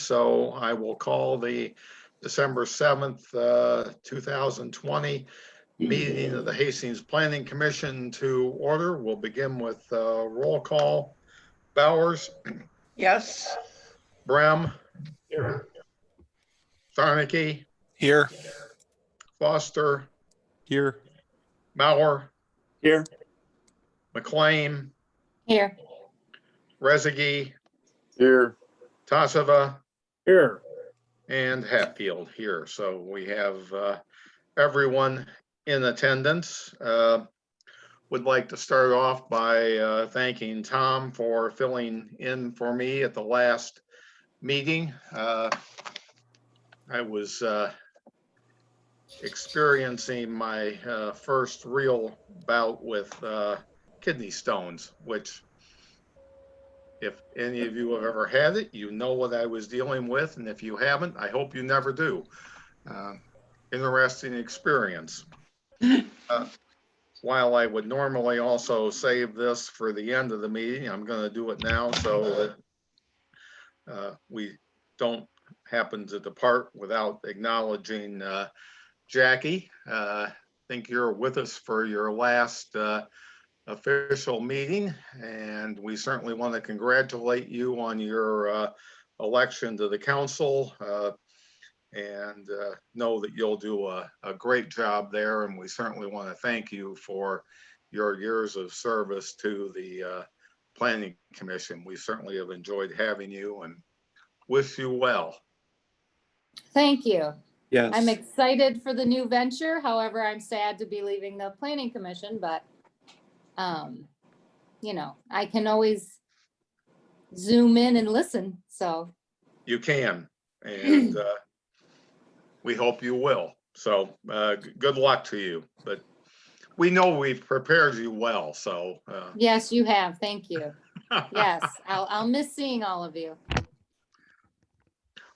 So I will call the December 7th, 2020 meeting of the Hastings Planning Commission to order. We'll begin with roll call. Bowers, Yes. Brem. Here. Zarnicki, Here. Foster, Here. Mauer, Here. McLean, Here. Rezegi, Here. Tassava, Here. and Hatfield here. So we have everyone in attendance. Would like to start off by thanking Tom for filling in for me at the last meeting. I was experiencing my first real bout with kidney stones, which if any of you have ever had it, you know what I was dealing with. And if you haven't, I hope you never do. Interesting experience. While I would normally also save this for the end of the meeting, I'm going to do it now so that we don't happen to depart without acknowledging Jackie. I think you're with us for your last official meeting, and we certainly want to congratulate you on your election to the council, and know that you'll do a great job there. And we certainly want to thank you for your years of service to the Planning Commission. We certainly have enjoyed having you and wish you well. Thank you. Yes. I'm excited for the new venture. However, I'm sad to be leaving the Planning Commission, but you know, I can always zoom in and listen. So You can, and we hope you will. So good luck to you. But we know we've prepared you well. So yes, you have. Thank you. Yes, I'll miss seeing all of you.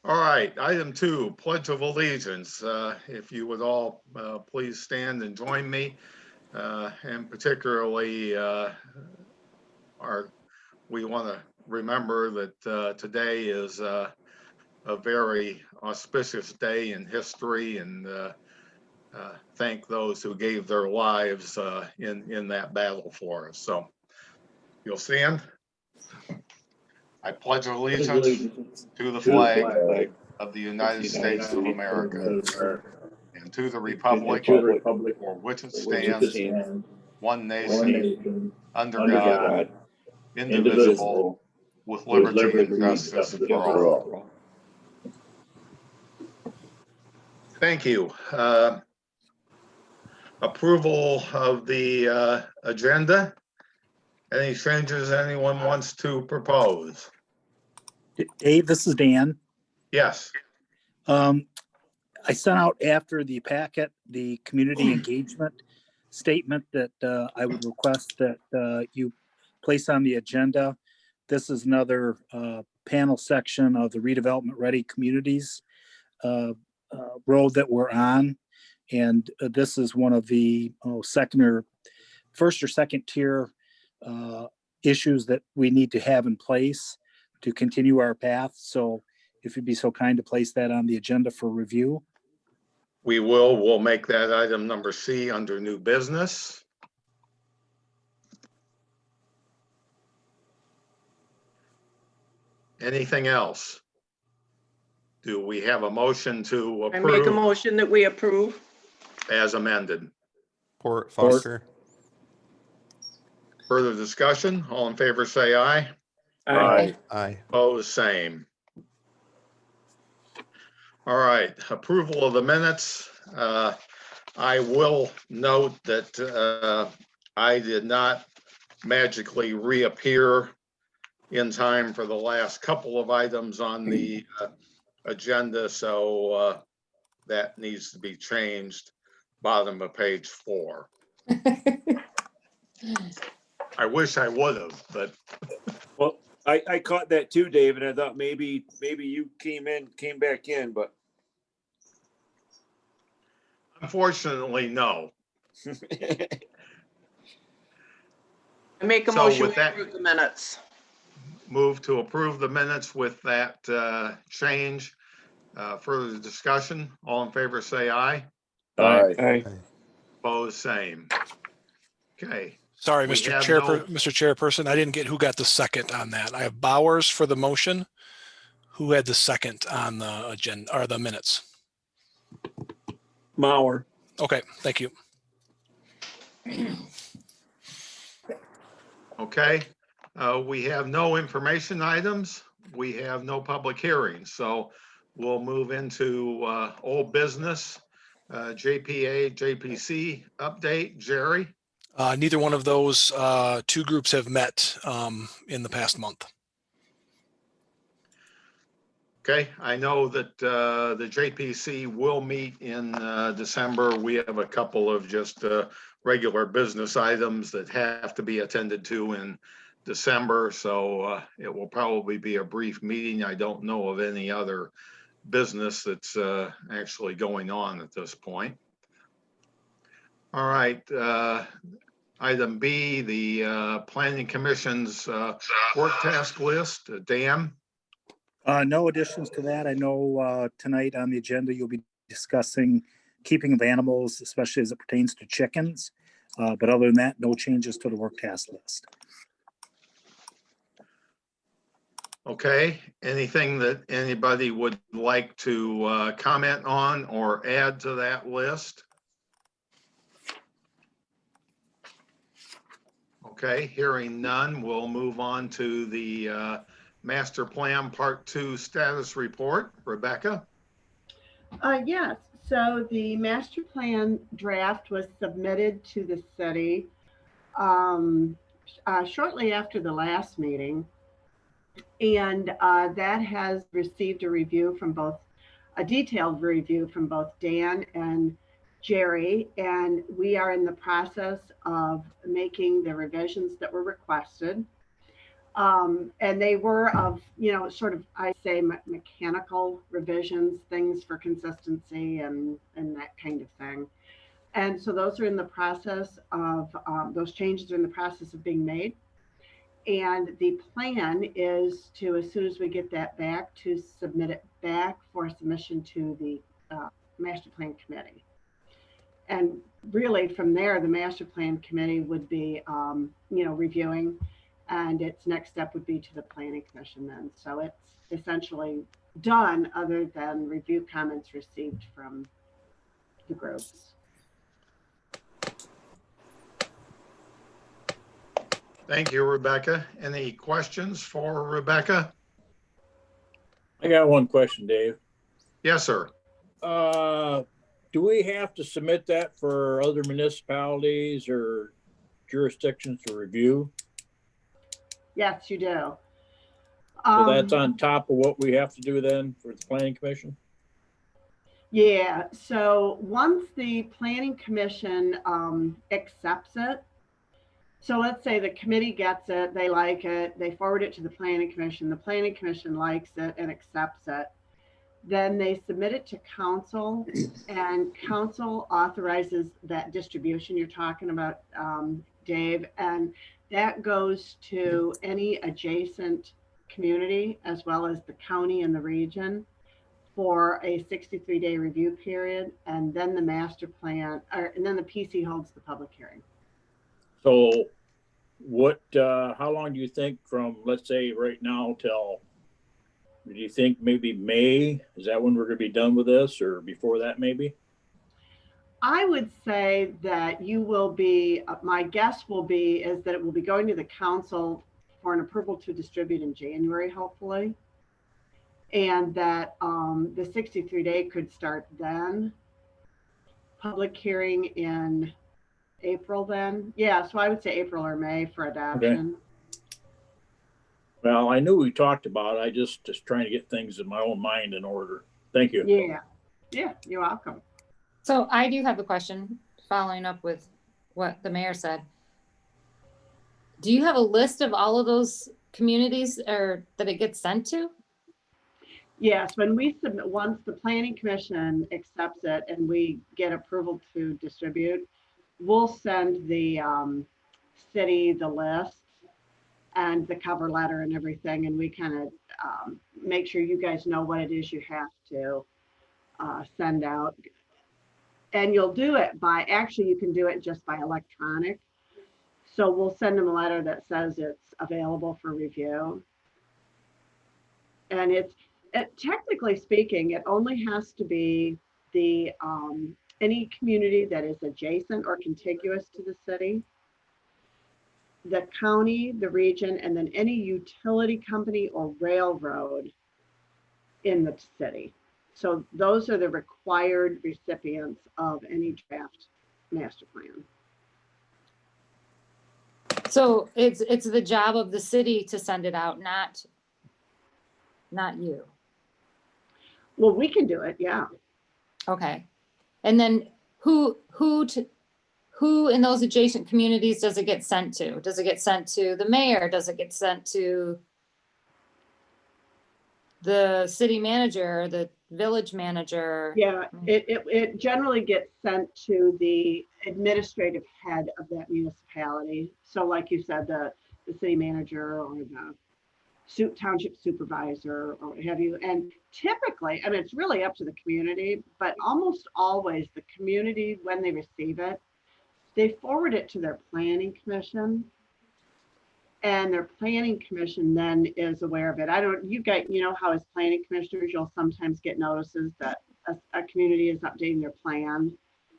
All right, item 2, Pledge of Allegiance. If you would all please stand and join me, and particularly we want to remember that today is a very auspicious day in history, and thank those who gave their lives in that battle for us. So you'll stand. I pledge allegiance to the flag of the United States of America and to the republic for which it stands, one nation, under God, indivisible, with liberty and justice for all. Thank you. Approval of the agenda. Any changes anyone wants to propose? Dave, this is Dan. Yes. I sent out after the packet, the community engagement statement that I would request that you place on the agenda. This is another panel section of the redevelopment ready communities road that we're on. And this is one of the first or second tier issues that we need to have in place to continue our path. So if you'd be so kind to place that on the agenda for review. We will. We'll make that item number C under new business. Anything else? Do we have a motion to I make a approve motion that we approve. as amended? Port Foster. Further discussion? All in favor, say aye. Aye. Aye. Opposed, same. All right, approval of the minutes. I will note that I did not magically reappear in time for the last couple of items on the agenda, so that needs to be changed. Bottom of page 4. I wish I would have, but Well, I caught that too, David. I thought maybe you came back in, but unfortunately, no. I make a So motion with we that- approve the minutes. move to approve the minutes with that change. Further discussion, all in favor, say aye. Aye. Opposed, same. Okay, Sorry, We Mr. have Mr. Chairperson, I didn't get who got the second on that. I have Bowers for the motion. Who had the second on the agenda or the minutes? Mauer. Okay, thank you. okay. We have no information items. We have no public hearings, so we'll move into old business. JPA, JPC update. Jerry? Neither one of those two groups have met in the past month. Okay, I know that the JPC will meet in December. We have a couple of just regular business items that have to be attended to in December, so it will probably be a brief meeting. I don't know of any other business that's actually going on at this point. All right, item B, the Planning Commission's work task list. Dan? No additions to that. I know tonight on the agenda, you'll be discussing keeping of animals, especially as it pertains to chickens. But other than that, no changes to the work task list. Okay, anything that anybody would like to comment on or add to that list? Okay, hearing none, we'll move on to the Master Plan Part 2 status report. Rebecca? Yes, so the master plan draft was submitted to the city shortly after the last meeting. And that has received a review from both, a detailed review from both Dan and Jerry. And we are in the process of making the revisions that were requested. And they were of, sort of, I say, mechanical revisions, things for consistency and that kind of thing. And so those are in the process of, those changes are in the process of being made. And the plan is to, as soon as we get that back, to submit it back for submission to the Master Plan Committee. And really from there, the Master Plan Committee would be, reviewing, and its next step would be to the Planning Commission then. So it's essentially done other than review comments received from the groups. Thank you, Rebecca. Any questions for Rebecca? I got one question, Dave. Yes, sir. Do we have to submit that for other municipalities or jurisdictions to review? Yes, you do. So that's on top of what we have to do then for the Planning Commission? Yeah, so once the Planning Commission accepts it, so let's say the committee gets it, they like it, they forward it to the Planning Commission likes it and accepts it. Then they submit it to council, and council authorizes that distribution you're talking about, Dave, and that goes to any adjacent community as well as the county and the region for a 63-day review period, and then the master plan, and then the PC holds the public hearing. So what, how long do you think from, let's say right now till, do you think maybe May? Is that when we're gonna be done with this, or before that maybe? I would say that you will be, my guess will be, is that it will be going to the council for an approval to distribute in January, hopefully. And that the 63-day could start then. Public hearing in April then. Yeah, so I would say April or May for adoption. Okay. Well, I knew we talked about it. I just trying to get things in my own mind in order. Thank you. Yeah, you're welcome. So I do have a question following up with what the mayor said. Do you have a list of all of those communities or that it gets sent to? Yes, when we submit, once the Planning Commission accepts it and we get approval to distribute, we'll send the city the list. and the cover letter and everything. And we kind of make sure you guys know what it is you have to send out. And you'll do it by, actually, you can do it just by electronic. So we'll send them a letter that says it's available for review. And technically speaking, it only has to be the any community that is adjacent or contiguous to the city, the county, the region, and then any utility company or railroad in the city. So those are the required recipients of any draft master plan. So it's the job of the city to send it out, not you. Well, we can do it, yeah. Okay. And then who in those adjacent communities does it get sent to? Does it get sent to the mayor? Does it get sent to the city manager, or the village manager? Yeah, it generally gets sent to the administrative head of that municipality. So like you said, the city manager or the township supervisor or what have you. And typically, I mean, it's really up to the community, but almost always the community, when they receive it, they forward it to their planning commission. And their planning commission then is aware of it. You know how as planning commissioners, you'll sometimes get notices that a community is updating their plan,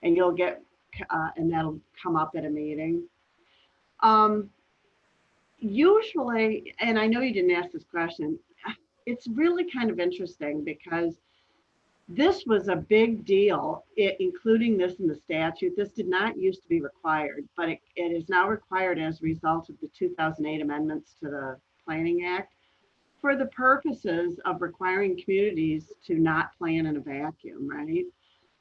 and you'll get, and that'll come up at a meeting. Usually, and I know you didn't ask this question, it's really kind of interesting because this was a big deal, including this in the statute. This did not used to be required, but it is now required as a result of the 2008 amendments to the Planning Act for the purposes of requiring communities to not plan in a vacuum, right?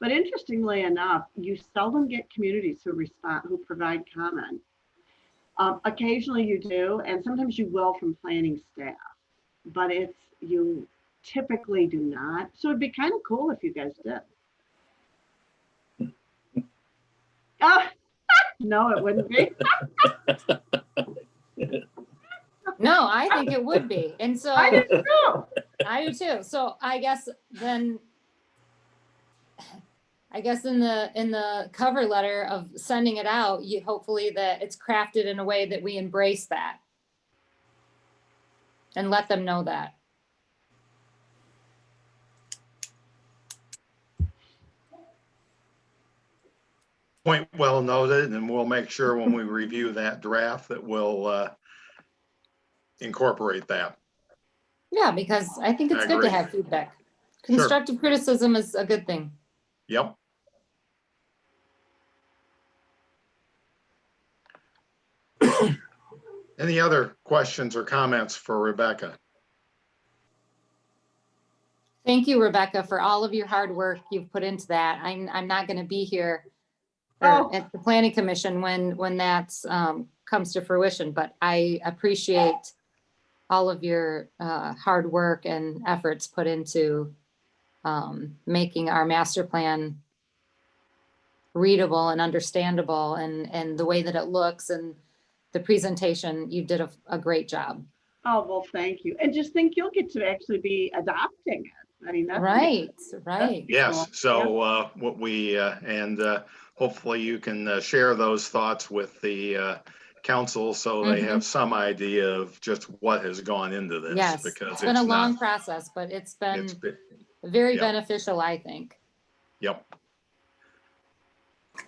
But interestingly enough, you seldom get communities who provide comment. Occasionally you do, and sometimes you will from planning staff, but you typically do not. So it'd be kind of cool if you guys did. No, it wouldn't be. No, I think it would be. And so I do too. I do too. So I guess in the cover letter of sending it out, hopefully that it's crafted in a way that we embrace that and let them know that. Point well noted, and we'll make sure when we review that draft that we'll incorporate that. Yeah, because I think it's I good agree. to have feedback. Sure. Constructive criticism is a good thing. Yep. Any other questions or comments for Rebecca? Thank you, Rebecca, for all of your hard work you've put into that. I'm not going to be here at the Planning Commission when that comes to fruition, but I appreciate all of your hard work and efforts put into making our master plan readable and understandable, and the way that it looks and the presentation. You did a great job. Oh, well, thank you. And just think you'll get to actually be adopting it. I mean, that's Right. Yes. So what we and hopefully you can share those thoughts with the council so they have some idea of just what has gone into this. Yes, because it's been a long process, but it's been very beneficial, I think. Yep.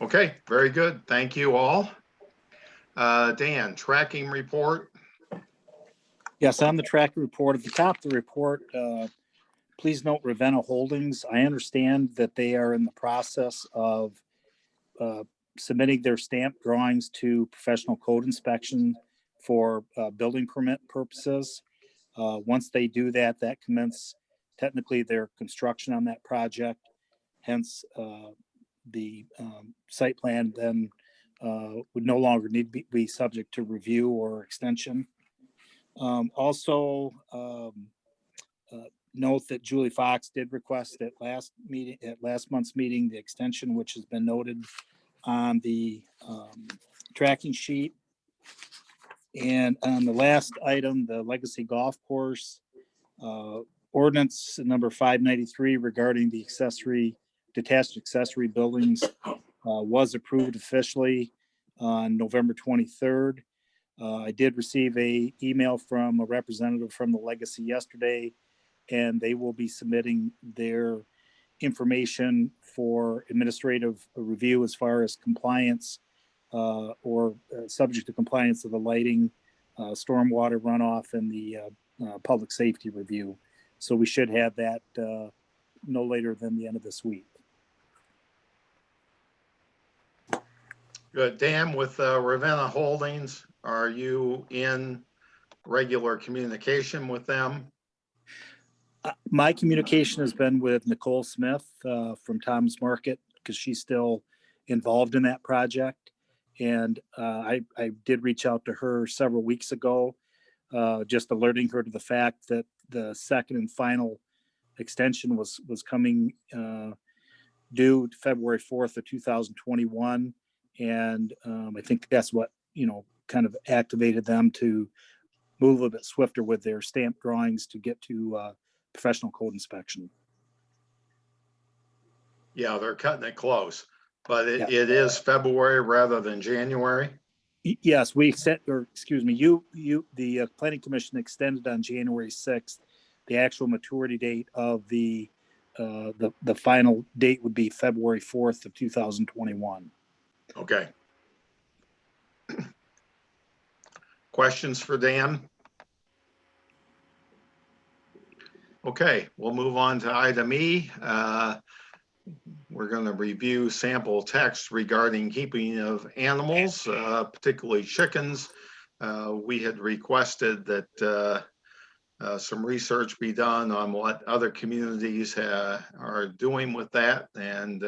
Okay, very good. Thank you all. Dan, tracking report. Yes, on the tracking report, at the top of the report, please note Ravenna Holdings. I understand that they are in the process of submitting their stamp drawings to professional code inspection for building permit purposes. Once they do that, that commences technically their construction on that project. Hence, the site plan then would no longer need to be subject to review or extension. Also, note that Julie Fox did request at last month's meeting, the extension, which has been noted on the tracking sheet. And on the last item, the Legacy Golf Course, ordinance number 593 regarding the detached accessory buildings was approved officially on November 23rd. I did receive a email from a representative from the Legacy yesterday, and they will be submitting their information for administrative review as far as compliance or subject to compliance of the lighting, stormwater runoff, and the public safety review. So we should have that no later than the end of this week. Good. Dan, with Ravenna Holdings, are you in regular communication with them? My communication has been with Nicole Smith from Tom's Market, because she's still involved in that project. And I did reach out to her several weeks ago, just alerting her to the fact that the second and final extension was coming due February 4th of 2021. And I think that's what, kind of activated them to move a little bit swifter with their stamp drawings to get to professional code inspection. Yeah, they're cutting it close, but Yeah. it is February rather than January. Yes, we set, or excuse me, the planning commission extended on January 6th. The actual maturity date of the final date would be February 4th of 2021. Okay. Questions for Dan? Okay, we'll move on to item E. We're going to review sample text regarding keeping of animals, particularly chickens. We had requested that some research be done on what other communities are doing with that, and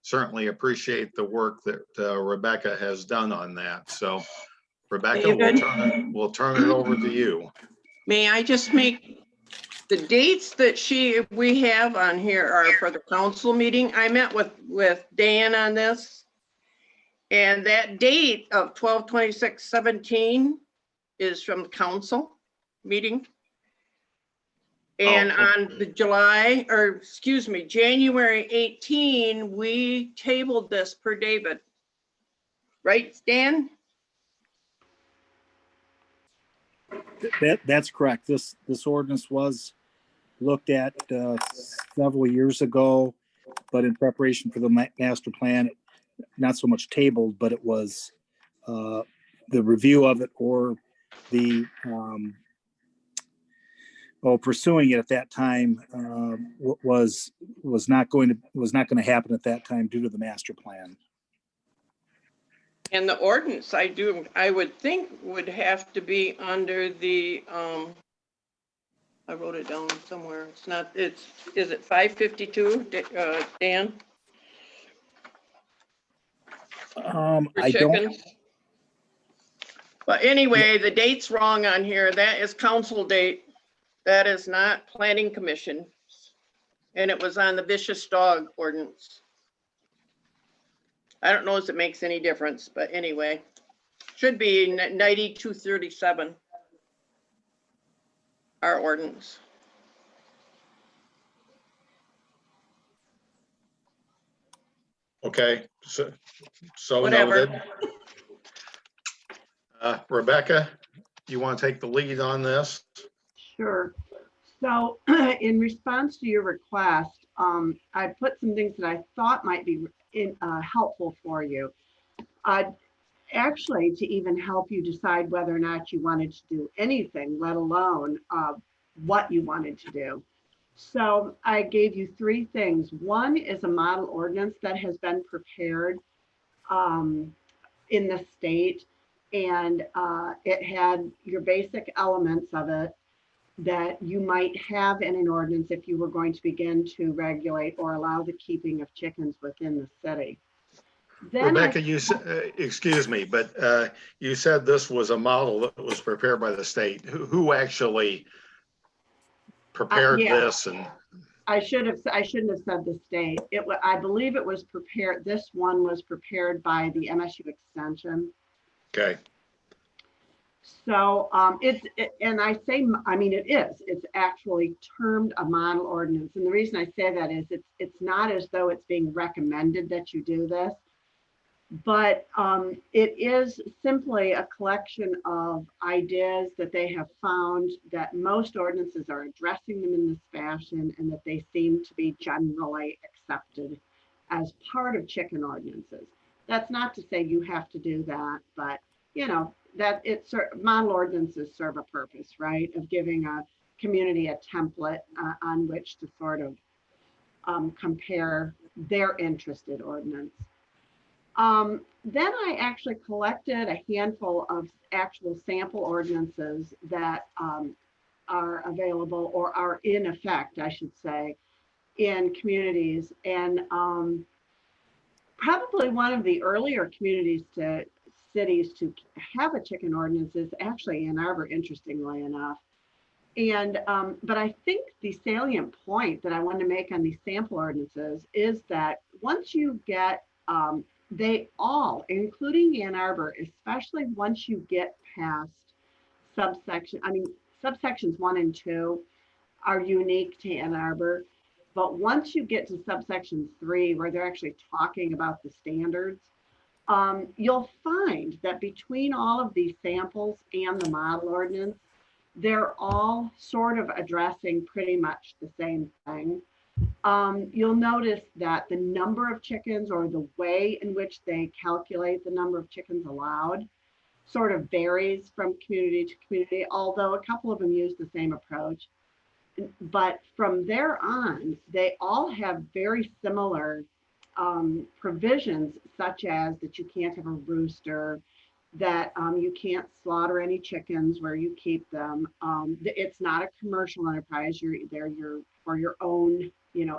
certainly appreciate the work that Rebecca has done on that. So Rebecca, we'll turn it over to you. May I just make the dates that we have on here are for the council meeting. I met with Dan on this. And that date of 12/26/17 is from the council meeting. And on the January 18, we tabled this per David. Right, Dan? That's correct. This ordinance was looked at several years ago, but in preparation for the master plan, not so much tabled, but it was the review of it or the pursuing it at that time was not going to happen at that time due to the master plan. And the ordinance I would think would have to be under the, I wrote it down somewhere. Is it 552, Dan? I don't. But anyway, the date's wrong on here. That is council date. That is not planning commission. And it was on the vicious dog ordinance. I don't know if it makes any difference, but anyway, should be 9237. Our ordinance. Okay, so Whatever. noted. Rebecca, you want to take the lead on this? Sure. So in response to your request, I put some things that I thought might be helpful for you. Actually, to even help you decide whether or not you wanted to do anything, let alone what you wanted to do. So I gave you three things. One is a model ordinance that has been prepared in the state, and it had your basic elements of it that you might have in an ordinance if you were going to begin to regulate or allow the keeping of chickens within the city. Then Rebecca, excuse me, but you said this was a model that was prepared by the state. Who actually prepared this? And I shouldn't have said the state. I believe it was prepared. This one was prepared by the MSU Extension. Okay. So and I say, I mean, it's actually termed a model ordinance. And the reason I say that is it's not as though it's being recommended that you do this, but it is simply a collection of ideas that they have found that most ordinances are addressing them in this fashion, and that they seem to be generally accepted as part of chicken ordinances. That's not to say you have to do that, but you know, that it's model ordinances serve a purpose, right? Of giving a community a template on which to sort of compare their interested ordinance. Then I actually collected a handful of actual sample ordinances that are available or are in effect, I should say, in communities. And probably one of the earlier cities to have a chicken ordinance is actually Ann Arbor, interestingly enough. And but I think the salient point that I want to make on these sample ordinances is that once you get they all, including Ann Arbor, especially once you get past subsections 1 and 2 are unique to Ann Arbor. But once you get to subsection 3, where they're actually talking about the standards, you'll find that between all of these samples and the model ordinance, they're all sort of addressing pretty much the same thing. You'll notice that the number of chickens, or the way in which they calculate the number of chickens allowed, sort of varies from community to community, although a couple of them use the same approach. But from there on, they all have very similar provisions, such as that you can't have a rooster, that you can't slaughter any chickens where you keep them. It's not a commercial enterprise. You're for your own,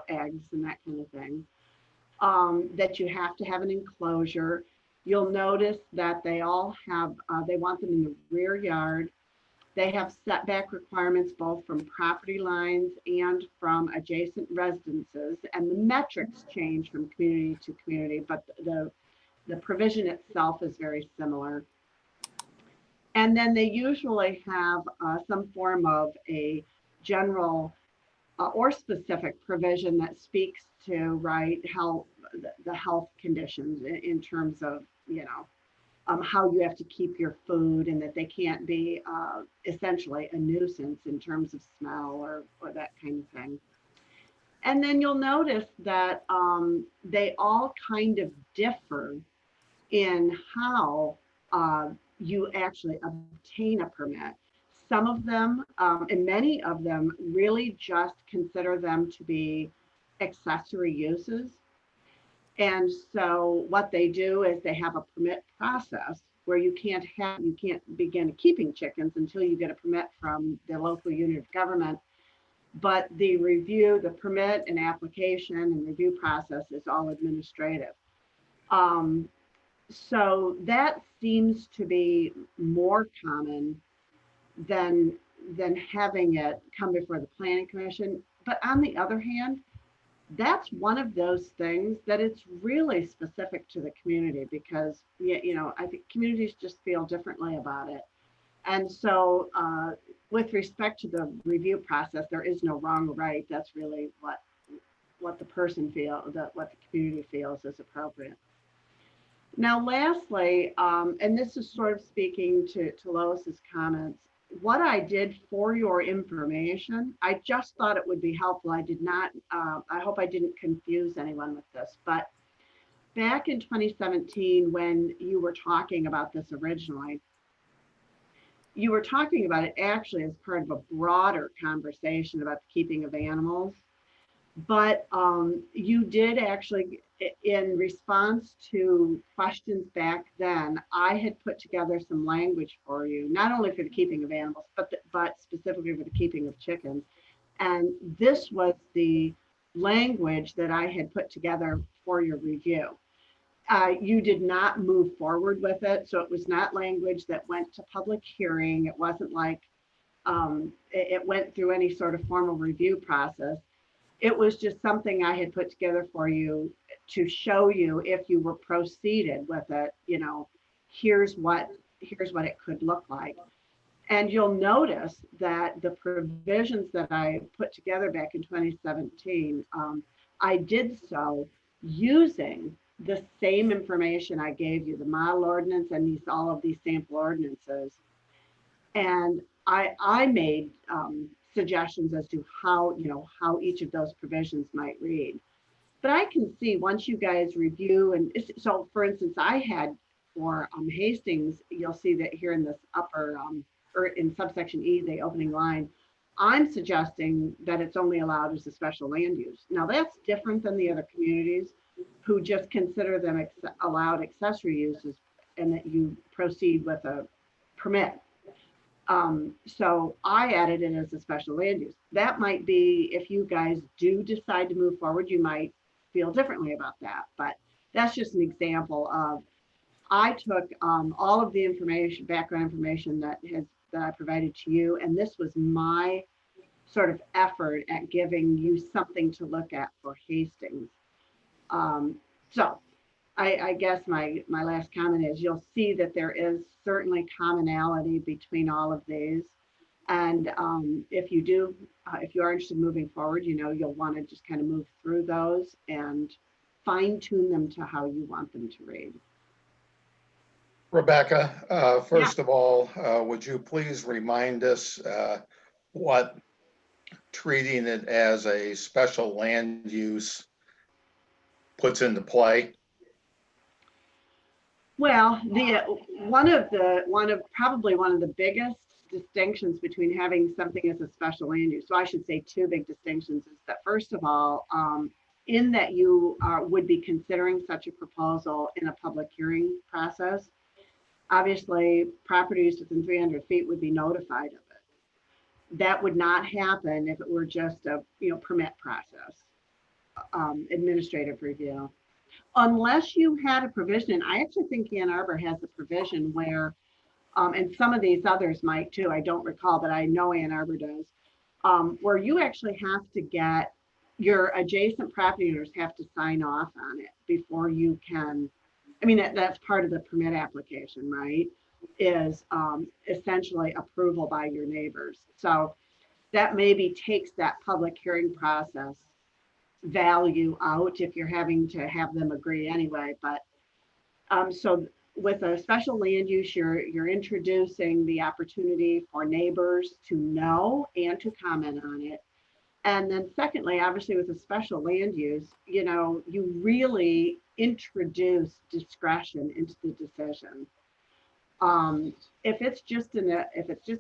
eggs and that kind of thing. That you have to have an enclosure. You'll notice that they all have, they want them in the rear yard. They have setback requirements both from property lines and from adjacent residences, and the metrics change from community to community, but the provision itself is very similar. And then they usually have some form of a general or specific provision that speaks to the health conditions in terms of, how you have to keep your food, and that they can't be essentially a nuisance in terms of smell or that kind of thing. And then you'll notice that they all kind of differ in how you actually obtain a permit. Some of them, and many of them, really just consider them to be accessory uses. And so what they do is they have a permit process where you can't begin keeping chickens until you get a permit from the local unit of government. But the permit and application and review process is all administrative. So that seems to be more common than having it come before the Planning Commission. But on the other hand, that's one of those things that it's really specific to the community, because I think communities just feel differently about it. And so with respect to the review process, there is no wrong or right. That's really what the person feels, what the community feels is appropriate. Now, lastly, and this is sort of speaking to Lois's comments, what I did for your information, I just thought it would be helpful. I did not, I hope I didn't confuse anyone with this, but back in 2017, when you were talking about this originally, you were talking about it actually as part of a broader conversation about the keeping of animals. But you did actually, in response to questions back then, I had put together some language for you, not only for the keeping of animals, but specifically for the keeping of chickens. And this was the language that I had put together for your review. You did not move forward with it, so it was not language that went to public hearing. It wasn't like it went through any sort of formal review process. It was just something I had put together for you to show you, if you were proceeded with it, here's what it could look like. And you'll notice that the provisions that I put together back in 2017, I did so using the same information I gave you, the model ordinance and all of these sample ordinances. And I made suggestions as to how, how each of those provisions might read. But I can see once you guys review, and so for instance, I had for Hastings, you'll see that here in this upper, or in subsection E, the opening line, I'm suggesting that it's only allowed as a special land use. Now that's different than the other communities who just consider them allowed accessory uses and that you proceed with a permit. So I added it as a special land use. That might be, if you guys do decide to move forward, you might feel differently about that, but that's just an example of, I took all of the information, background information that I provided to you, and this was my sort of effort at giving you something to look at for Hastings. So I guess my last comment is you'll see that there is certainly commonality between all of these. And if you are interested in moving forward, you'll want to just kind of move through those and fine tune them to how you want them to read. Rebecca, first of all, would you please remind us what treating it as a special land use puts into play? Well, probably one of the biggest distinctions between having something as a special land use, so I should say two big distinctions, is that first of all, in that you would be considering such a proposal in a public hearing process, obviously properties within 300 feet would be notified of it. That would not happen if it were just a permit process, administrative review. Unless you had a provision, and I actually think Ann Arbor has a provision where, and some of these others might too, I don't recall, but I know Ann Arbor does, where you actually have to get, your adjacent property owners have to sign off on it before you can, that's part of the permit application, right? Is essentially approval by your neighbors. So that maybe takes that public hearing process value out if you're having to have them agree anyway. But so with a special land use, you're introducing the opportunity for neighbors to know and to comment on it. And then secondly, obviously with a special land use, you really introduce discretion into the decision. If it's just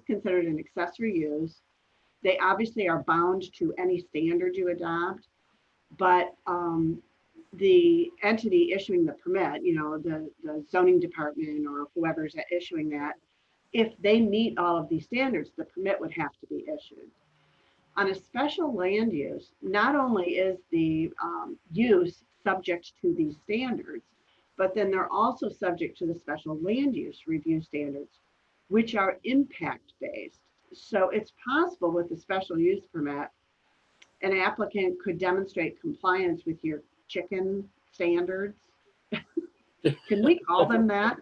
considered an accessory use, they obviously are bound to any standard you adopt. But the entity issuing the permit, the zoning department or whoever's issuing that, if they meet all of these standards, the permit would have to be issued. On a special land use, not only is the use subject to these standards, but then they're also subject to the special land use review standards, which are impact-based. So it's possible with the special use permit, an applicant could demonstrate compliance with your chicken standards. Can we call them that?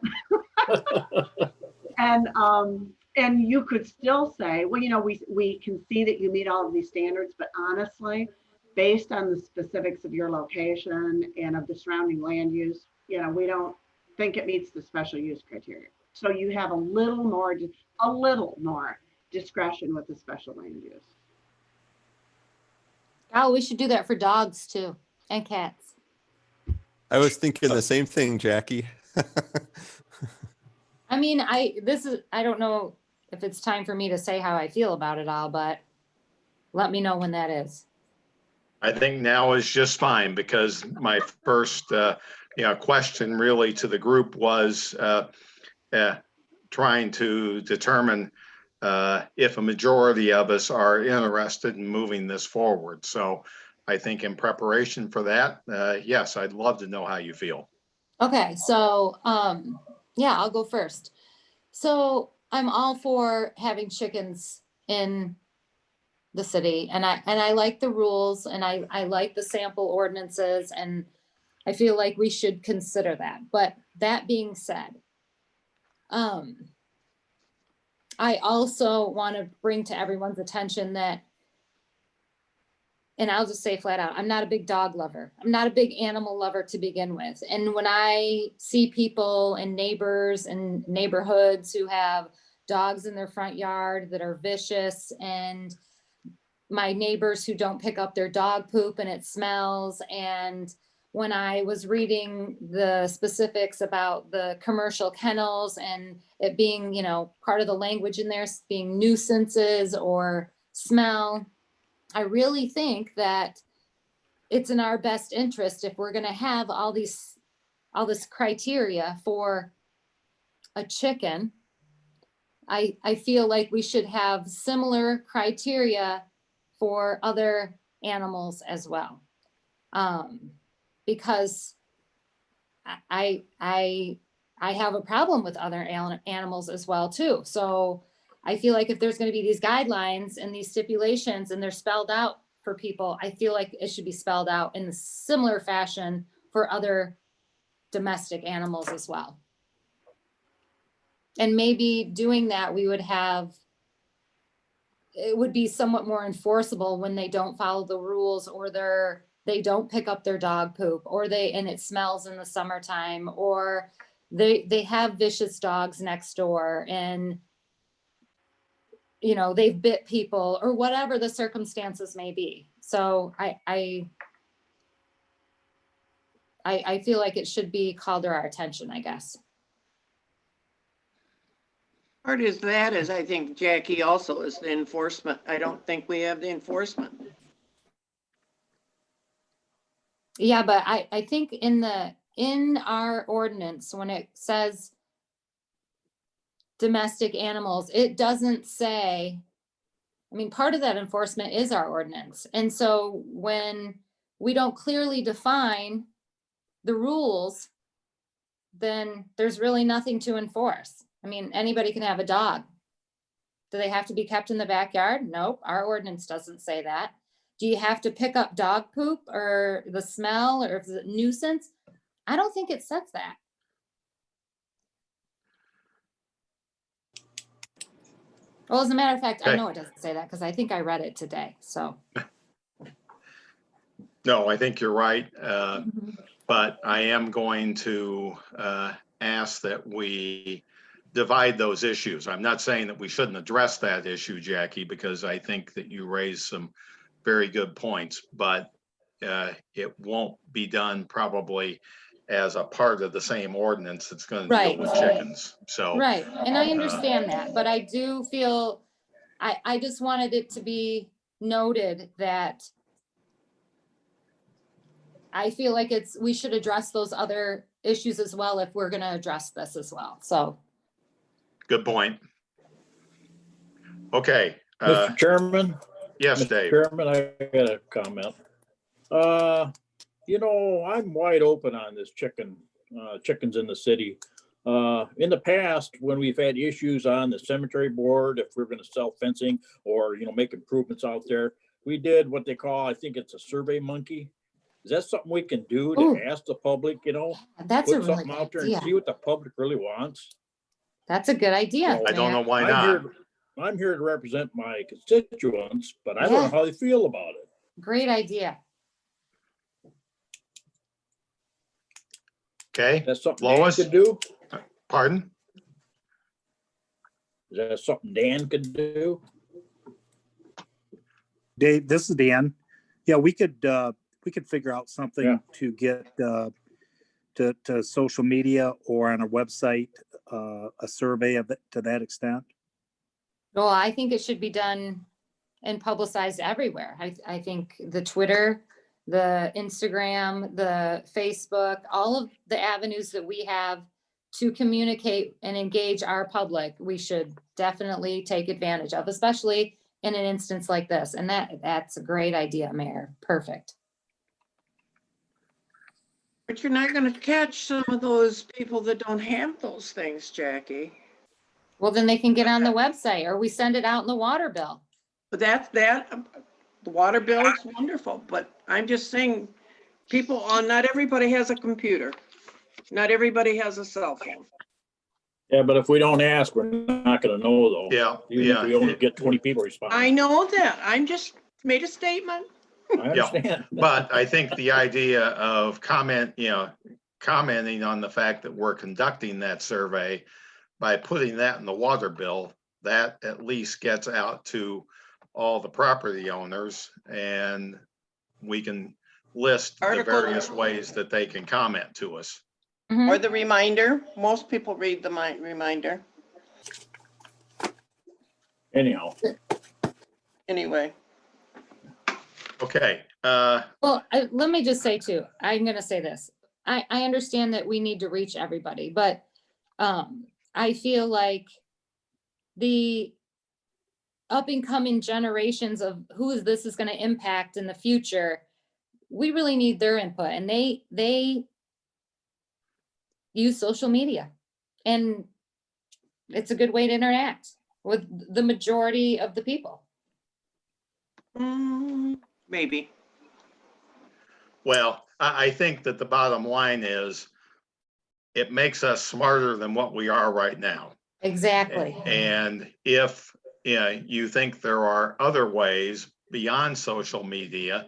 And you could still say, well, we can see that you meet all of these standards, but honestly, based on the specifics of your location and of the surrounding land use, we don't think it meets the special use criteria. So you have a little more discretion with the special land use. Oh, we should do that for dogs too, and cats. I was thinking the same thing, Jackie. I don't know if it's time for me to say how I feel about it all, but let me know when that is. I think now is just fine, because my first question really to the group was trying to determine if a majority of us are interested in moving this forward. So I think in preparation for that, yes, I'd love to know how you feel. Okay, so yeah, I'll go first. So I'm all for having chickens in the city, and I like the rules, and I like the sample ordinances, and I feel like we should consider that. But that being said, I also want to bring to everyone's attention that, and I'll just say flat out, I'm not a big dog lover. I'm not a big animal lover to begin with. And when I see people and neighbors and neighborhoods who have dogs in their front yard that are vicious, and my neighbors who don't pick up their dog poop and it smells, and when I was reading the specifics about the commercial kennels and it being, you know, part of the language in there being nuisances or smell, I really think that it's in our best interest, if we're going to have all this criteria for a chicken, I feel like we should have similar criteria for other animals as well. Because I have a problem with other animals as well too. So I feel like if there's going to be these guidelines and these stipulations and they're spelled out for people, I feel like it should be spelled out in a similar fashion for other domestic animals as well. And maybe doing that, it would be somewhat more enforceable when they don't follow the rules, or they don't pick up their dog poop, and it smells in the summertime, or they have vicious dogs next door and, you know, they've bit people or whatever the circumstances may be. So I feel like it should be called to our attention, I guess. Part is that is, I think Jackie also is the enforcement. I don't think we have the enforcement. Yeah, but I think in our ordinance, when it says domestic animals, it doesn't say, I mean, part of that enforcement is our ordinance. And so when we don't clearly define the rules, then there's really nothing to enforce. I mean, anybody can have a dog. Do they have to be kept in the backyard? Nope, our ordinance doesn't say that. Do you have to pick up dog poop or the smell, or is it nuisance? I don't think it says that. Well, as a matter of fact, I Okay. know it doesn't say that because I think I read it today, so. No, I think you're right. But I am going to ask that we divide those issues. I'm not saying that we shouldn't address that issue, Jackie, because I think that you raised some very good points, but it won't be done probably as a part of the same ordinance that's going to deal Right. with chickens. So, Right, and I understand that, but I do feel, I just wanted it to be noted that I feel like we should address those other issues as well if we're gonna address this as well, so. good point. Okay. Mr. Chairman? Yes, Mr. Dave. Chairman, I got a comment. You know, I'm wide open on this chickens in the city. In the past, when we've had issues on the cemetery board, if we're gonna sell fencing or, you know, make improvements out there, we did what they call, I think it's a survey monkey. Is that something we can do to Ooh. ask the public, you know, That's a put really something good out there and idea. see what the public really wants? That's a good idea. I don't know Mayor. why I'm here to represent my constituents, but I don't Yeah. know how they feel about it. Great idea. Okay, That's something Dan Lois? could do? pardon? Is that something Dan could do? Dave, this is Dan. Yeah, we could figure out something Yeah. to get to social media or on our website, a survey of it to that extent. Well, I think it should be done and publicized everywhere. I think the Twitter, the Instagram, the Facebook, all of the avenues that we have to communicate and engage our public, we should definitely take advantage of, especially in an instance like this. And that's a great idea, Mayor. Perfect. But you're not gonna catch some of those people that don't have those things, Jackie. Well, then they can get on the website, or we send it out in the water bill. But the water bill is wonderful, but I'm just saying, not everybody has a computer. Not everybody has a cell phone. Yeah, but if we don't ask, we're not gonna know though. Yeah, Even if we only yeah. get 20 people I responding. know that. I'm just made a statement. I understand. But I think the idea of commenting on the fact that we're conducting that survey by putting that in the water bill, that at least gets out to all the property owners, and we can list the Article- various ways that they can comment to us. Mhm. Or the reminder. Most people read the reminder. Anyhow, Anyway, Okay, Well, let me just say too, I'm gonna say this. I understand that we need to reach everybody, but I feel like the up and coming generations of who this is gonna impact in the future, we really need their input, and they use social media. And it's a good way to interact with the majority of the people. maybe. well, I think that the bottom line is it makes us smarter than what we are right now. Exactly. And if you think there are other ways beyond social media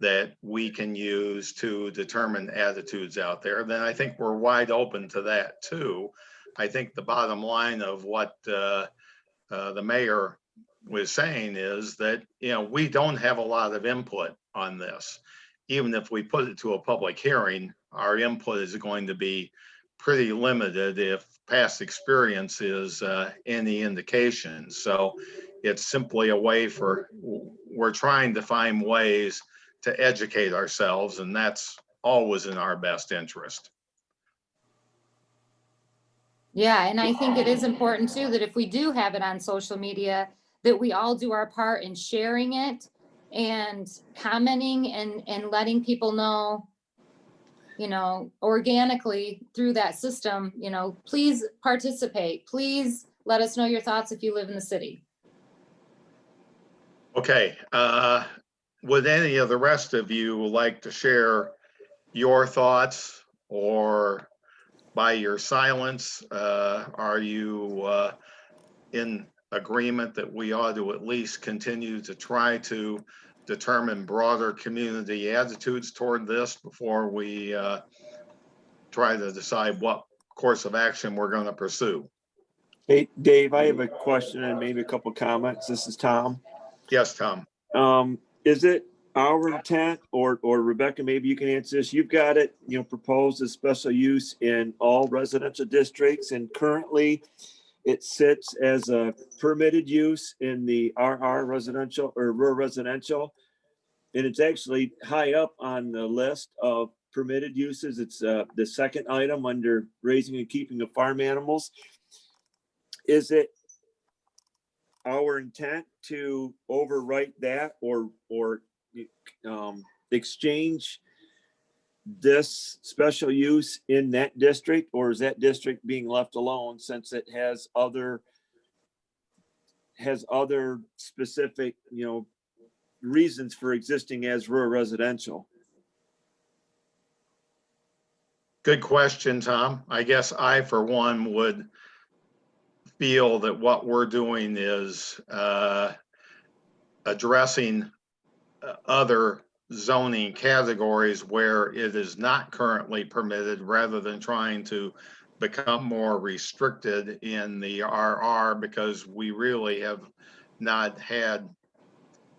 that we can use to determine attitudes out there, then I think we're wide open to that too. I think the bottom line of what the mayor was saying is that, we don't have a lot of input on this. Even if we put it to a public hearing, our input is going to be pretty limited if past experience is any indication. So it's simply a way we're trying to find ways to educate ourselves, and that's always in our best interest. Yeah, and I think it is important too, that if we do have it on social media, that we all do our part in sharing it and commenting and letting people know, organically through that system, please participate. Please let us know your thoughts if you live in the city. Okay, would any of the rest of you like to share your thoughts, or by your silence, are you in agreement that we ought to at least continue to try to determine broader community attitudes toward this before we try to decide what course of action we're going to pursue? Hey, Dave, I have a question and maybe a couple comments. This is Tom. Yes, Tom. Is it our intent, or Rebecca, maybe you can answer this. You've got it, proposed as special use in all residential districts, and currently it sits as a permitted use in the RR residential or rural residential. And it's actually high up on the list of permitted uses. It's the second item under raising and keeping of farm animals. Is it our intent to overwrite that or exchange this special use in that district, or is that district being left alone since it has other specific, reasons for existing as rural residential? Good question, Tom. I guess I, for one, would feel that what we're doing is addressing other zoning categories where it is not currently permitted, rather than trying to become more restricted in the RR, because we really have not had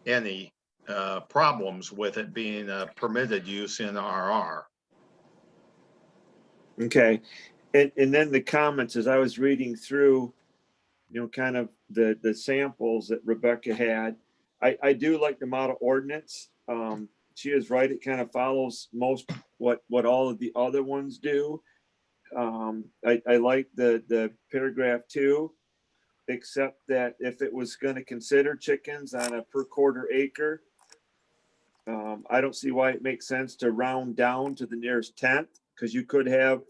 any problems with it being a permitted use in RR. Okay. And then the comments, as I was reading through, kind of the samples that Rebecca had, I do like the model ordinance. She is right. It kind of follows most what all of the other ones do. I like the paragraph 2, except that if it was going to consider chickens on a per quarter acre, I don't see why it makes sense to round down to the nearest tenth, because you could have,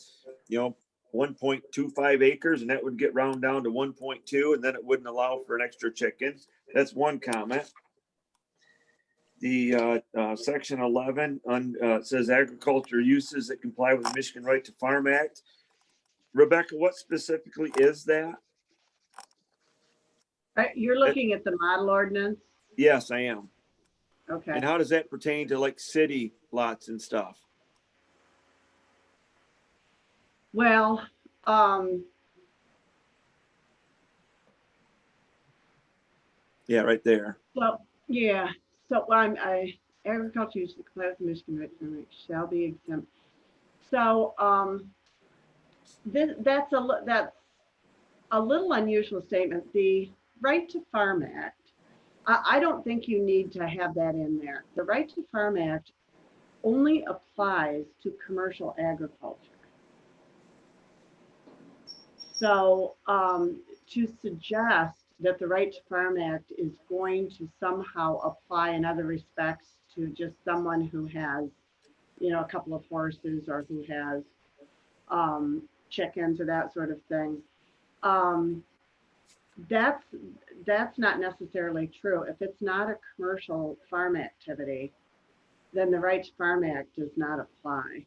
1.25 acres, and that would get round down to 1.2, and then it wouldn't allow for an extra chicken. That's one comment. The section 11 says agriculture uses that comply with the Michigan Right to Farm Act. Rebecca, what specifically is that? You're looking at the model ordinance? Yes, I am. Okay. And how does that pertain to like city lots and stuff? Well, Yeah, right there. so, yeah, so agriculture use of the Cloud Commission shall be exempt. So, that's a little unusual statement. The Right to Farm Act, I don't think you need to have that in there. The Right to Farm Act only applies to commercial agriculture. So, to suggest that the Right to Farm Act is going to somehow apply in other respects to just someone who has, a couple of horses or who has chickens or that sort of thing, that's not necessarily true. If it's not a commercial farm activity, then the Right to Farm Act does not apply.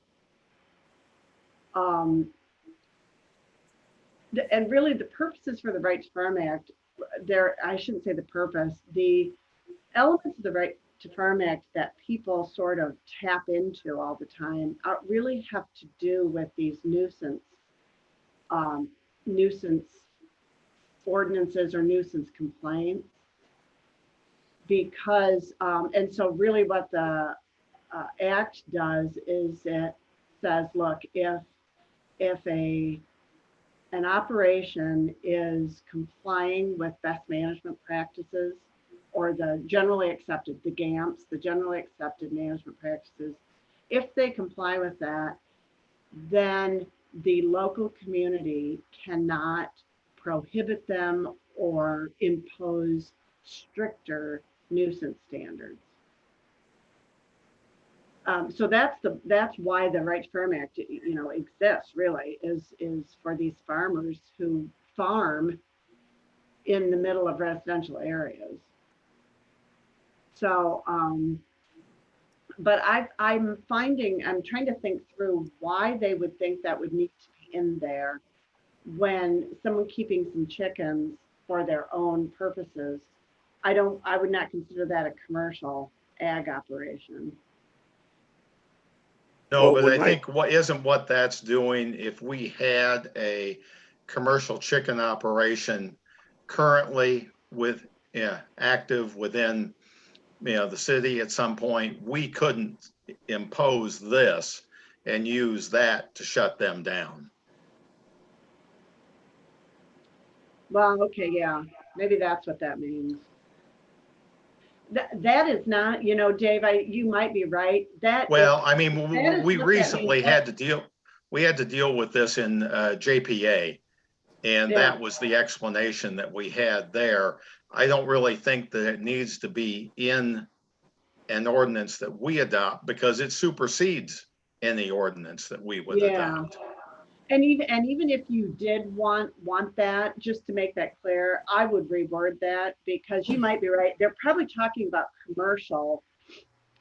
And really the purposes for the Right to Farm Act, I shouldn't say the purpose, the elements of the Right to Farm Act that people sort of tap into all the time really have to do with these nuisance ordinances or nuisance complaints. Because, and so really what the act does is it says, look, if an operation is complying with best management practices or the generally accepted, the GAMPs, the generally accepted management practices, if they comply with that, then the local community cannot prohibit them or impose stricter nuisance standards. So that's why the Right to Farm Act, exists really, is for these farmers who farm in the middle of residential areas. So, but I'm trying to think through why they would think that would need to be in there when someone keeping some chickens for their own purposes. I would not consider that a commercial ag operation. No, Well, but I when think what that's doing, if we had a commercial chicken operation currently active within, the city at some point, we couldn't impose this and use that to shut them down. Well, okay, yeah, maybe that's what that means. That is not, Dave, you might be right. Well, I mean, that is we what that recently means. had to deal with this in JPA. And Yeah. that was the explanation that we had there. I don't really think that it needs to be in an ordinance that we adopt because it supersedes any ordinance that we would Yeah. adopt. And even if you did want that, just to make that clear, I would reword that because you might be right. They're probably talking about commercial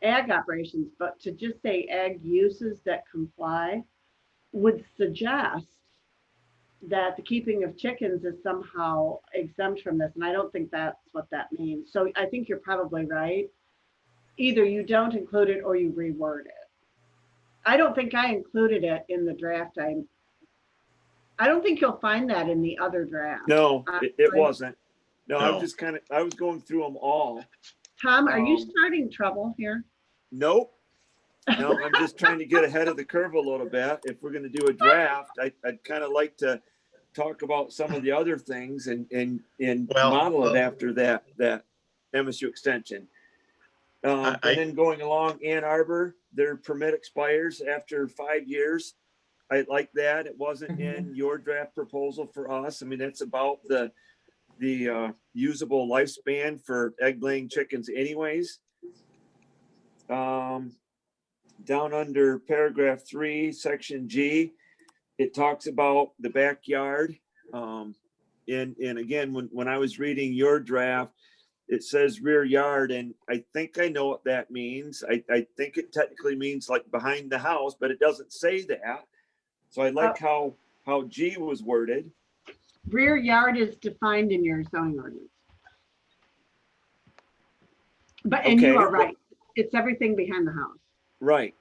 ag operations, but to just say ag uses that comply would suggest that the keeping of chickens is somehow exempt from this. And I don't think that's what that means. So I think you're probably right. Either you don't include it or you reword it. I don't think I included it in the draft. I don't think you'll find that in the other draft. No, it wasn't. No, No. I was going through them all. Tom, are you starting trouble here? Nope. No, I'm just trying to get ahead of the curve a little bit. If we're going to do a draft, I'd kind of like to talk about some of the other things and model it after that MSU extension. And then going along, Ann Arbor, their permit expires after 5 years. I like that. It wasn't in your draft proposal for us. I mean, that's about the usable lifespan for egg laying chickens anyways. Down under paragraph 3, section G, it talks about the backyard. And again, when I was reading your draft, it says rear yard, and I think I know what that means. I think it technically means like behind the house, but it doesn't say that. So I like how how G was worded. Rear yard is defined in your zoning ordinance. But, and you Okay. are right. It's everything behind the house. Right.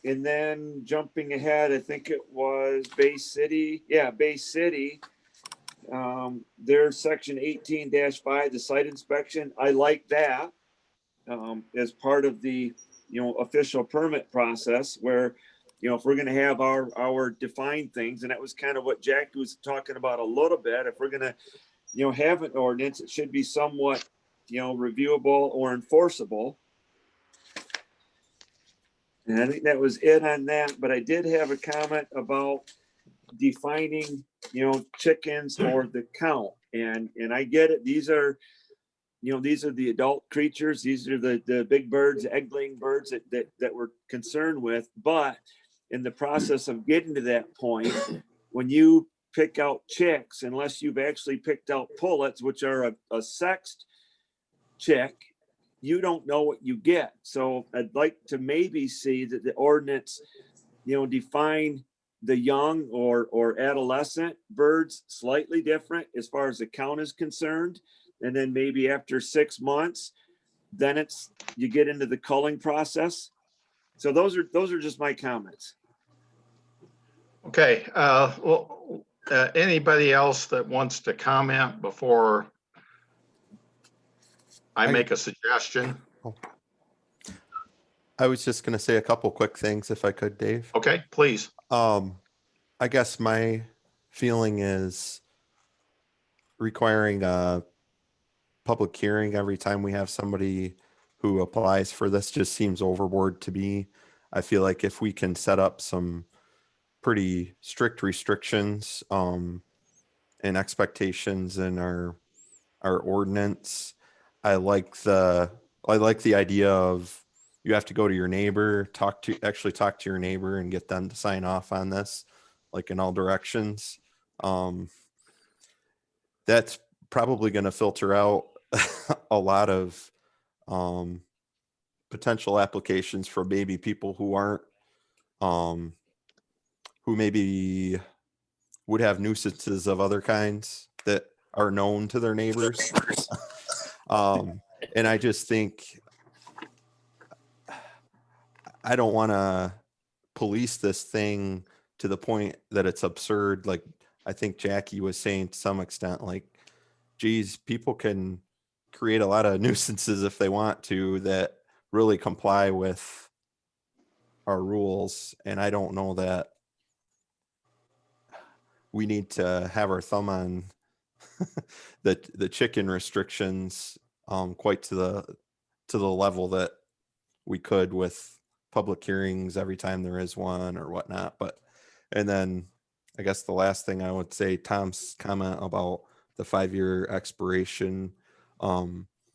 And then jumping ahead, I think it was Bay City. Yeah, Bay City. There's section 18-5, the site inspection. I like that. As part of the, official permit process where, if we're gonna have our defined things, and that was kind of what Jack was talking about a little bit, if we're gonna, have an ordinance, it should be somewhat, reviewable or enforceable. And I think that was it on that, but I did have a comment about defining, chickens or the count. And I get it. These are the adult creatures. These are the big birds, egg-laying birds that we're concerned with. But in the process of getting to that point, when you pick out chicks, unless you've actually picked out pullets, which are a sexed chick, you don't know what you get. So I'd like to maybe see that the ordinance, define the young or adolescent birds slightly different as far as the count is concerned. And then maybe after 6 months, then you get into the culling process. So those are just my comments. Okay, well, anybody else that wants to comment before I make a suggestion? I was just going to say a couple quick things if I could, Dave. Okay, please. I guess my feeling is requiring a public hearing every time we have somebody who applies for this just seems overboard to me. I feel like if we can set up some pretty strict restrictions and expectations in our ordinance, I like the idea of you have to go to your neighbor, talk to your neighbor and get them to sign off on this, like in all directions. That's probably going to filter out a lot of potential applications for maybe people who aren't, who maybe would have nuisances of other kinds that are known to their neighbors. And I just think I don't want to police this thing to the point that it's absurd. Like I think Jackie was saying to some extent, like, geez, people can create a lot of nuisances if they want to that really comply with our rules. And I don't know that we need to have our thumb on the chicken restrictions quite to the level that we could with public hearings every time there is one or whatnot. And then I guess the last thing I would say, Tom's comment about the 5-year expiration,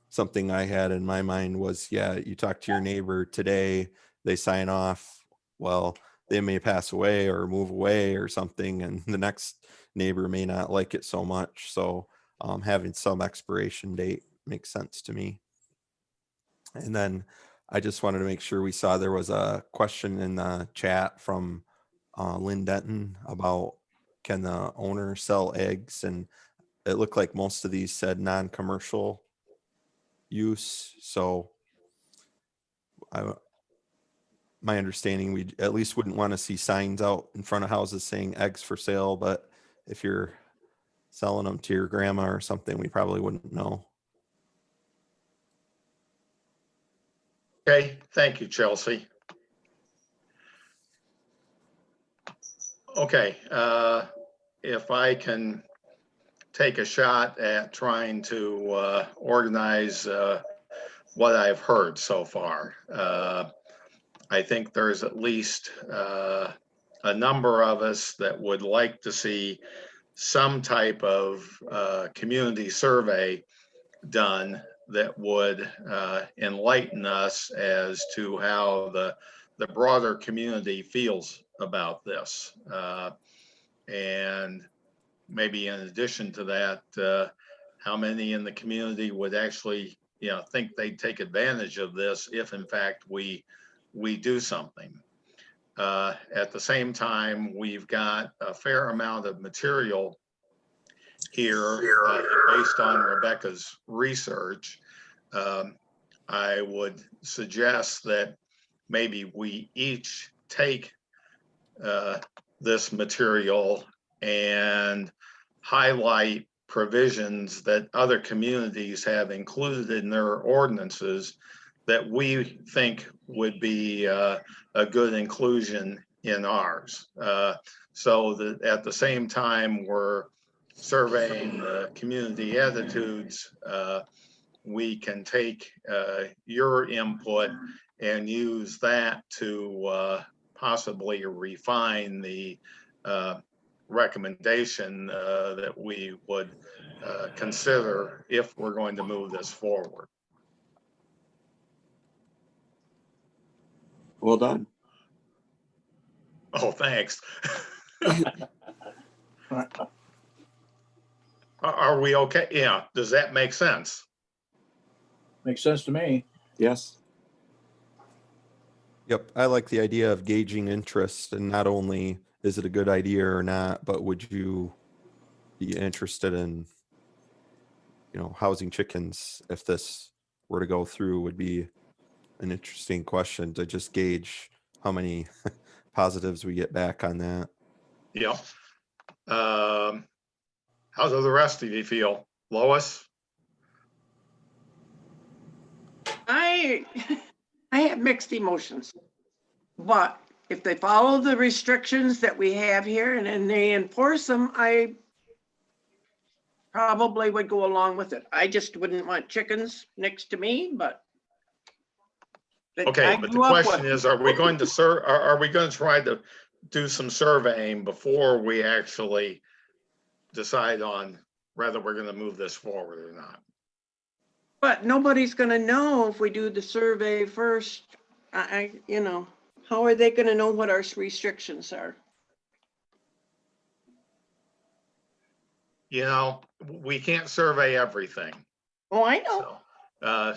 something I had in my mind was, yeah, you talk to your neighbor today, they sign off. Well, they may pass away or move away or something, and the next neighbor may not like it so much. So having some expiration date makes sense to me. And then I just wanted to make sure we saw there was a question in the chat from Lynn Denton about can the owner sell eggs? And it looked like most of these said non-commercial use. So my understanding, we at least wouldn't want to see signs out in front of houses saying eggs for sale. But if you're selling them to your grandma or something, we probably wouldn't know. Okay, thank you, Chelsea. Okay, if I can take a shot at trying to organize what I've heard so far. I think there's at least a number of us that would like to see some type of community survey done that would enlighten us as to how the broader community feels about this. And maybe in addition to that, how many in the community would actually, think they'd take advantage of this if in fact we do something. At the same time, we've got a fair amount of material here based on Rebecca's research. I would suggest that maybe we each take this material and highlight provisions that other communities have included in their ordinances that we think would be a good inclusion in ours. So that at the same time we're surveying the community attitudes, we can take your input and use that to possibly refine the recommendation that we would consider if we're going to move this forward. Well done. Oh, thanks. Are we okay? Yeah. Does that make sense? Makes sense to me. Yes. Yep, I like the idea of gauging interest, and not only is it a good idea or not, but would you be interested in, housing chickens if this were to go through? Would be an interesting question to just gauge how many positives we get back on that. Yeah. How do the rest of you feel? Lois? I have mixed emotions, but if they follow the restrictions that we have here and then they enforce them, I probably would go along with it. I just wouldn't want chickens next to me, but. Okay, but the question is, are we going to are we going to try to do some surveying before we actually decide on whether we're going to move this forward or not? But nobody's gonna know if we do the survey first. How are they gonna know what our restrictions are? We can't survey everything. Oh, I know.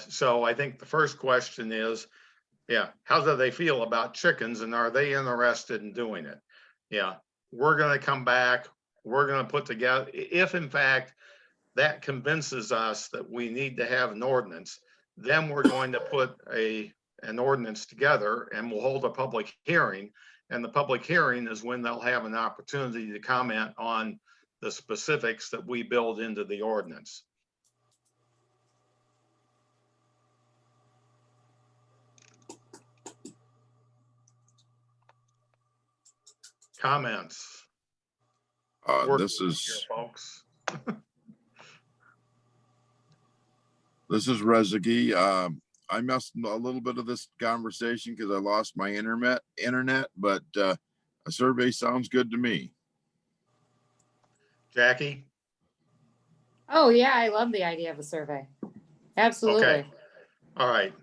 So I think the first question is, how do they feel about chickens and are they interested in doing it? Yeah, we're going to come back. We're going to put together, if in fact that convinces us that we need to have an ordinance, then we're going to put an ordinance together and we'll hold a public hearing. And the public hearing is when they'll have an opportunity to comment on the specifics that we build into the ordinance. Comments? This is here, folks. This is Rezegi. I missed a little bit of this conversation because I lost my internet, but a survey sounds good to me. Jackie? Oh, yeah, I love the idea of a survey. Absolutely. Okay. All right.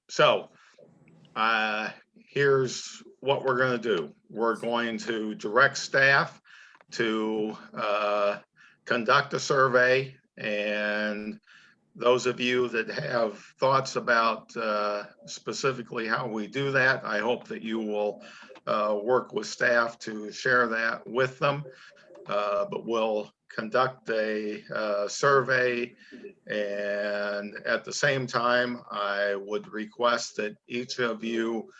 So here's what we're going to do. We're going to direct staff to conduct a survey, and those of you that have thoughts about specifically how we do that, I hope that you will work with staff to share that with them. But we'll conduct a survey, and at the same time, I would request that each of you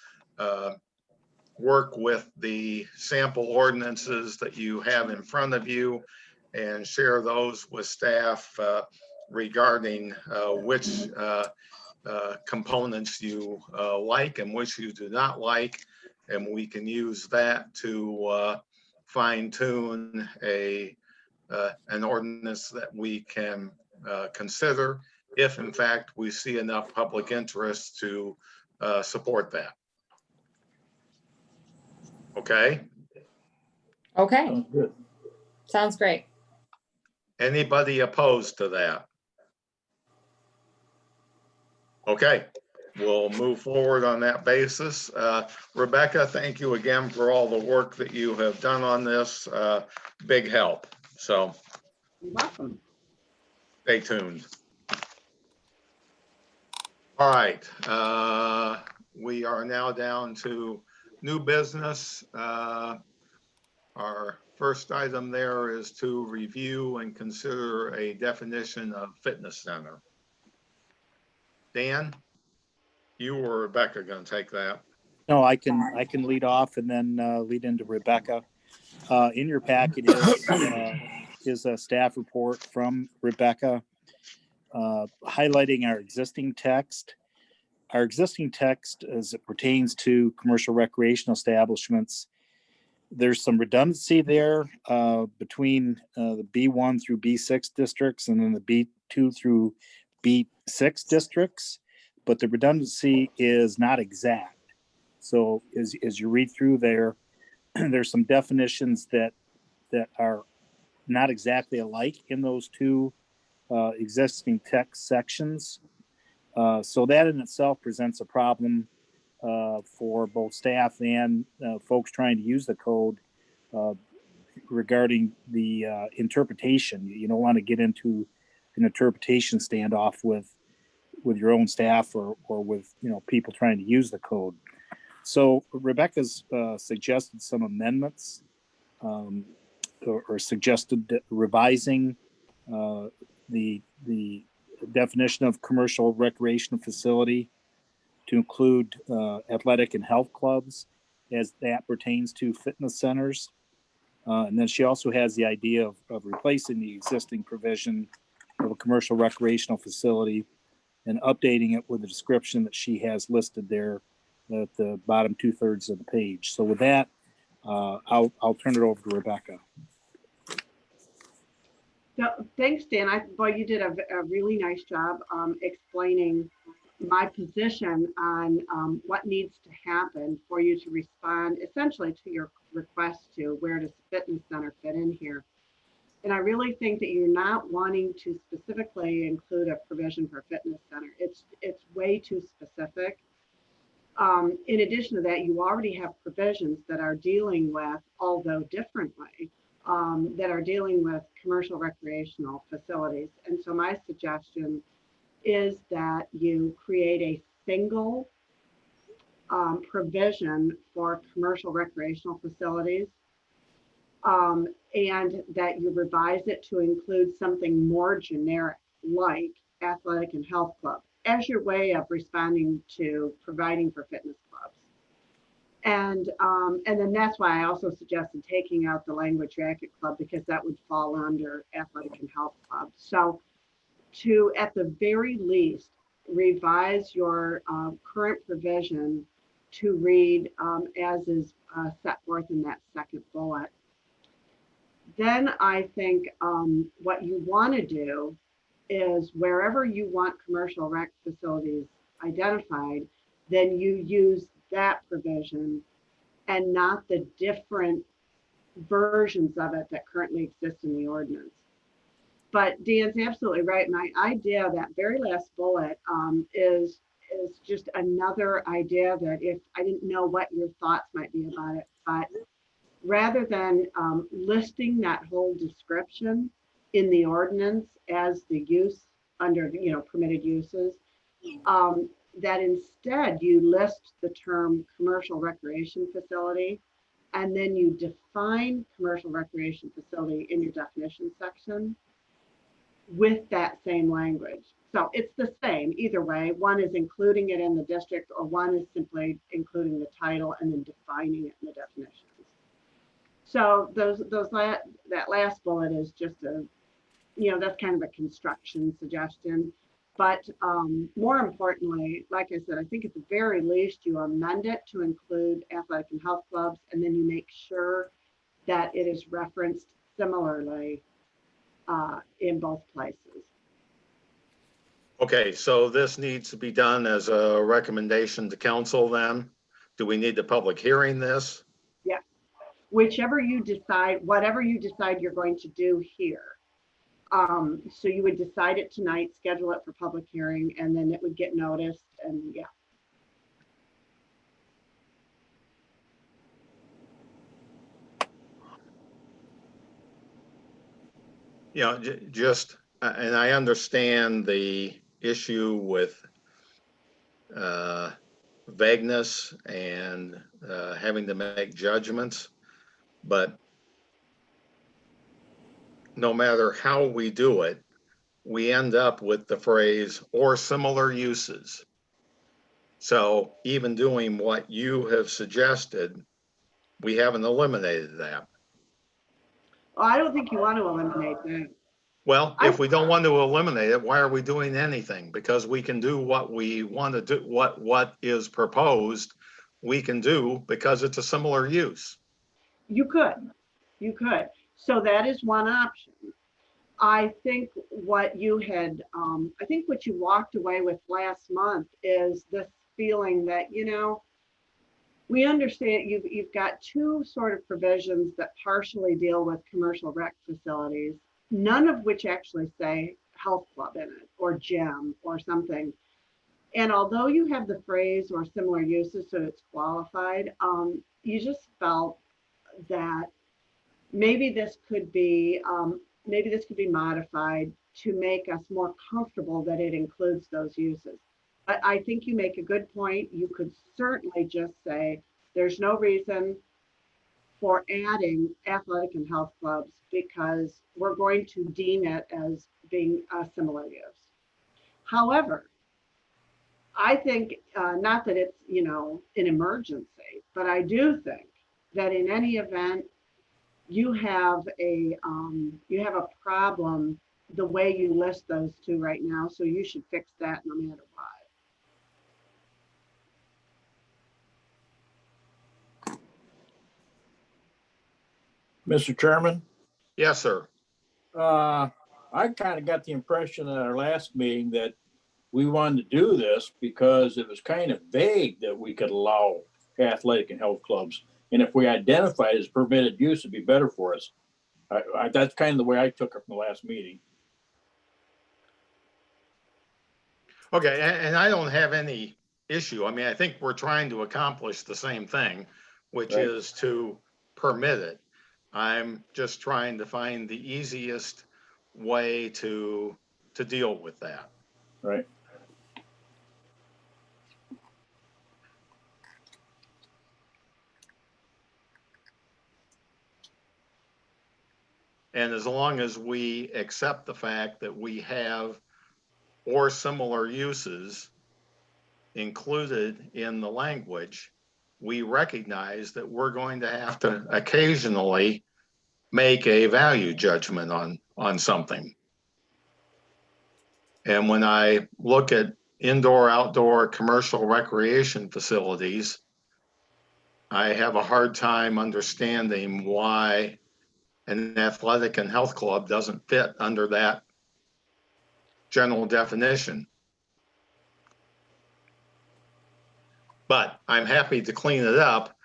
work with the sample ordinances that you have in front of you and share those with staff regarding which components you like and which you do not like. And we can use that to fine tune an ordinance that we can consider if in fact we see enough public interest to support that. Okay. Okay, Sounds good. sounds great. Anybody opposed to that? Okay, we'll move forward on that basis. Rebecca, thank you again for all the work that you have done on this. Big help. So You're welcome. stay tuned. All right, we are now down to new business. Our first item there is to review and consider a definition of fitness center. Dan, you or Rebecca going to take that? No, I can lead off and then lead into Rebecca. In your packet is a staff report from Rebecca highlighting our existing text. Our existing text as it pertains to commercial recreational establishments. There's some redundancy there between the B1 through B6 districts and then the B2 through B6 districts, but the redundancy is not exact. So as you read through there, there's some definitions that are not exactly alike in those two existing text sections. So that in itself presents a problem for both staff and folks trying to use the code regarding the interpretation. You don't want to get into an interpretation standoff with your own staff or with people trying to use the code. So Rebecca's suggested some amendments or suggested revising the definition of commercial recreational facility to include athletic and health clubs as that pertains to fitness centers. And then she also has the idea of replacing the existing provision of a commercial recreational facility and updating it with the description that she has listed there at the bottom 2/3 of the page. So with that, I'll turn it over to Rebecca. No, thanks, Dan. Boy, you did a really nice job explaining my position on what needs to happen for you to respond essentially to your request to where does fitness center fit in here. And I really think that you're not wanting to specifically include a provision for fitness center. It's way too specific. In addition to that, you already have provisions that are dealing with, although differently, that are dealing with commercial recreational facilities. And so my suggestion is that you create a single provision for commercial recreational facilities and that you revise it to include something more generic like athletic and health club as your way of responding to providing for fitness clubs. And then that's why I also suggested taking out the language racket club because that would fall under athletic and health club. So to, at the very least, revise your current provision to read as is set forth in that second bullet. Then I think what you want to do is wherever you want commercial rec facilities identified, then you use that provision and not the different versions of it that currently exist in the ordinance. But Dan's absolutely right. My idea, that very last bullet, is just another idea that if I didn't know what your thoughts might be about it, but rather than listing that whole description in the ordinance as the use under, permitted uses, that instead you list the term commercial recreation facility, and then you define commercial recreation facility in your definition section with that same language. So it's the same either way. One is including it in the district, or one is simply including the title and then defining it in the definitions. So that last bullet is just that's kind of a construction suggestion. But more importantly, like I said, I think at the very least you amend it to include athletic and health clubs, and then you make sure that it is referenced similarly in both places. Okay, so this needs to be done as a recommendation to council then? Do we need the public hearing this? Yeah, whatever you decide you're going to do here. So you would decide it tonight, schedule it for public hearing, and then it would get noticed, and yeah. Just, and I understand the issue with vagueness and having to make judgments. But no matter how we do it, we end up with the phrase or similar uses. So even doing what you have suggested, we haven't eliminated that. Well, I don't think you want to eliminate that. Well, if we don't want to eliminate it, why are we doing anything? Because we can do what we want to do, what is proposed, we can do because it's a similar use. You could. So that is one option. I think what you had, I think what you walked away with last month is this feeling that, we understand you've got two sort of provisions that partially deal with commercial rec facilities, none of which actually say health club in it or gym or something. And although you have the phrase or similar uses, so it's qualified, you just felt that maybe this could be modified to make us more comfortable that it includes those uses. But I think you make a good point. You could certainly just say there's no reason for adding athletic and health clubs because we're going to deem it as being a similar use. However, I think not that it's an emergency, but I do think that in any event you have a problem the way you list those two right now, so you should fix that no matter what. Mr. Chairman, Yes, sir. I kind of got the impression at our last meeting that we wanted to do this because it was kind of vague that we could allow athletic and health clubs. And if we identify it as permitted use, it'd be better for us. That's kind of the way I took it from the last meeting. Okay, and I don't have any issue. I mean, I think we're trying to accomplish the same thing, which Right. is to permit it. I'm just trying to find the easiest way to deal with that. Right. And as long as we accept the fact that we have or similar uses included in the language, we recognize that we're going to have to occasionally make a value judgment on something. And when I look at indoor, outdoor, commercial recreation facilities, I have a hard time understanding why an athletic and health club doesn't fit under that general definition. But I'm happy to clean it up.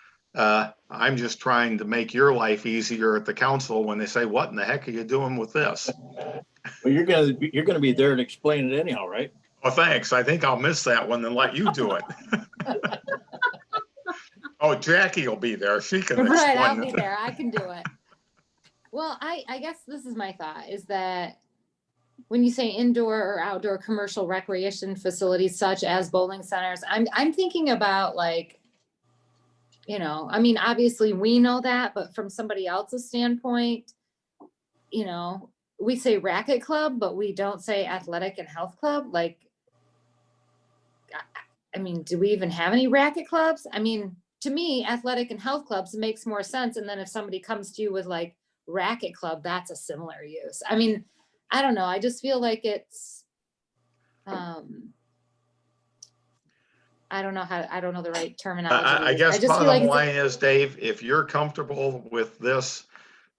I'm just trying to make your life easier at the council when they say, what in the heck are you doing with this? Well, you're gonna be there to explain it anyhow, right? Oh, thanks. I think I'll miss that one and let you do it. Oh, Jackie will be there. She can Right, I'll explain be it. there. I can do it. Well, I guess this is my thought is that when you say indoor or outdoor commercial recreation facilities such as bowling centers, I'm thinking about like, I mean, obviously we know that, but from somebody else's standpoint, we say racket club, but we don't say athletic and health club. Like, I mean, do we even have any racket clubs? I mean, to me, athletic and health clubs makes more sense. And then if somebody comes to you with like racket club, that's a similar use. I mean, I don't know. I just feel like it's, I don't know the right terminology. I guess just feel bottom like line is, Dave, if you're comfortable with this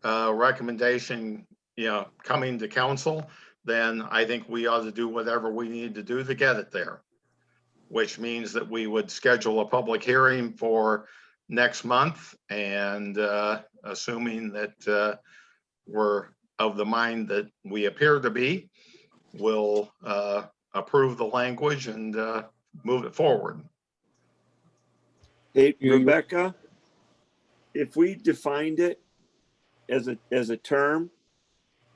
recommendation, coming to council, then I think we ought to do whatever we need to do to get it there, which means that we would schedule a public hearing for next month. And assuming that we're of the mind that we appear to be, we'll approve the language and move it forward. Hey, Rebecca, if we defined it as a term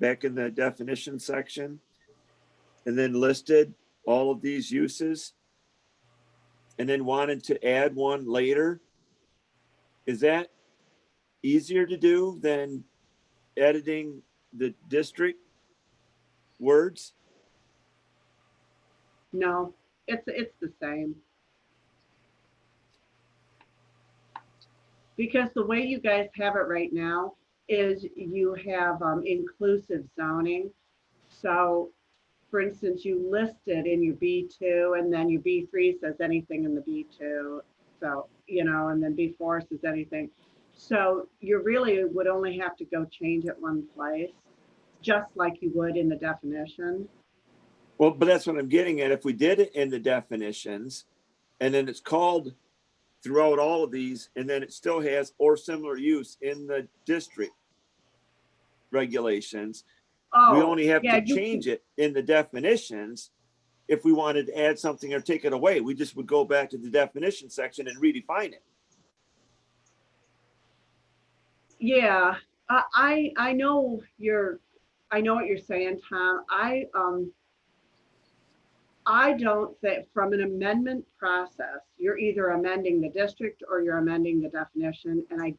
back in the definition section and then listed all of these uses, and then wanted to add one later, is that easier to do than editing the district words? No, it's the same. Because the way you guys have it right now is you have inclusive zoning. So for instance, you listed in your B2 and then your B3 says anything in the B2. So, and then B4 says anything. So you really would only have to go change it one place, just like you would in the definition. Well, but that's what I'm getting at. If we did it in the definitions and then it's called throughout all of these, and then it still has or similar use in the district regulations, we only have to change it in the definitions. If we wanted to add something or take it away, we just would go back to the definition section and redefine it. Yeah, I know what you're saying, Tom. I don't think from an amendment process, you're either amending the district or you're amending the definition. And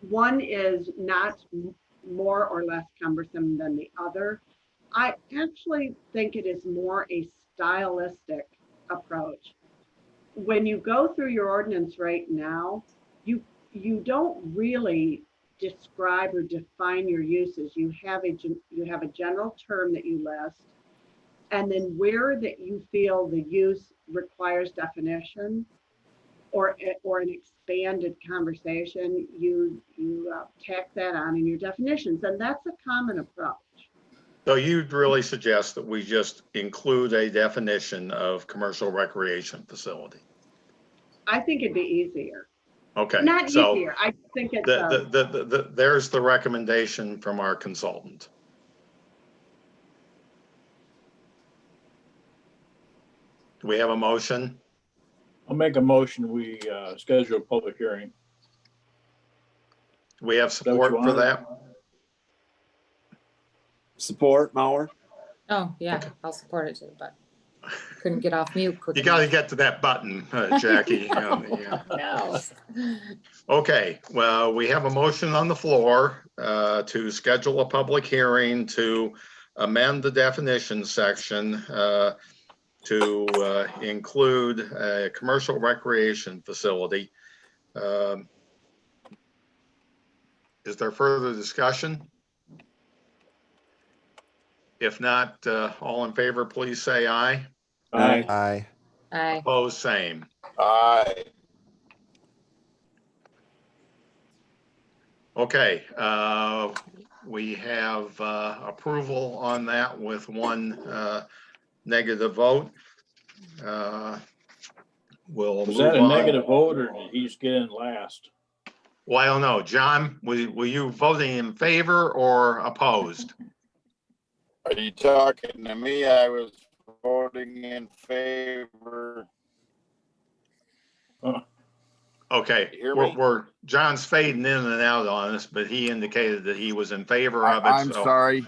one is not more or less cumbersome than the other. I actually think it is more a stylistic approach. When you go through your ordinance right now, you don't really describe or define your uses. You have a general term that you list, and then where that you feel the use requires definition or an expanded conversation, you tack that on in your definitions, and that's a common approach. So you'd really suggest that we just include a definition of commercial recreation facility? I think it'd be easier. Okay. Not so easier. I think it's there's the recommendation from our consultant. Do we have a motion? I'll make a motion. We schedule a public hearing. Do we have Is that what support you for wanted? that? Support, Mauer? Oh, yeah, I'll support it too, but couldn't get off mute quick You got to enough. get to that button, Jackie. Yeah. No. Okay, well, we have a motion on the floor to schedule a public hearing to amend the definition section to include a commercial recreation facility. Is there further discussion? If not, all in favor, please say aye. Aye. Aye. Aye. Opposed, same. Aye. Okay, we have approval on that with one negative vote. We'll Was move that a on. negative vote or did he just get in last? Well, I don't know. John, were you voting in favor or opposed? Are you talking to me? I was voting in favor. Okay, Hear me? John's fading in and out on us, but he indicated that he was in favor of it. I'm so- sorry.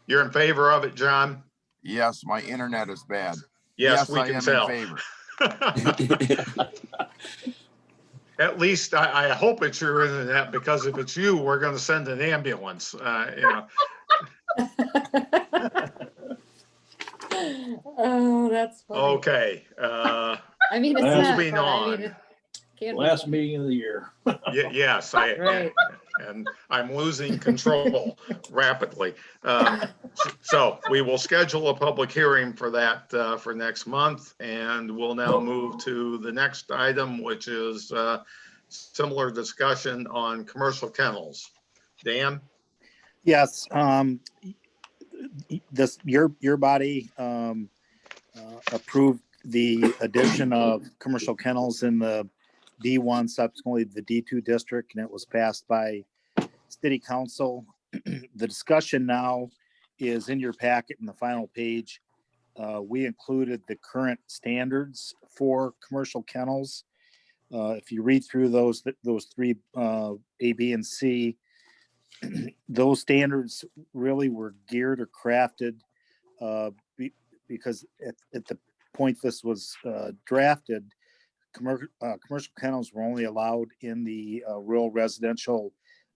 You're in favor of it, John? Yes, my internet is bad. Yes, we I can am tell. in favor. At least I hope it's your internet, because if it's you, we're gonna send an ambulance, Oh, that's funny. Okay, I mean, it's not. moving but I on. mean, it can be Last funny. meeting of the year. Yes, Right. and I'm losing control rapidly. So we will schedule a public hearing for that for next month, and we'll now move to the next item, which is similar discussion on commercial kennels. Dan? Yes, your body approved the addition of commercial kennels in the D1, subsequently the D2 district, and it was passed by city council. The discussion now is in your packet in the final page. We included the current standards for commercial kennels. If you read through those three, A, B, and C, those standards really were geared or crafted because at the point this was drafted, commercial kennels were only allowed in the rural residential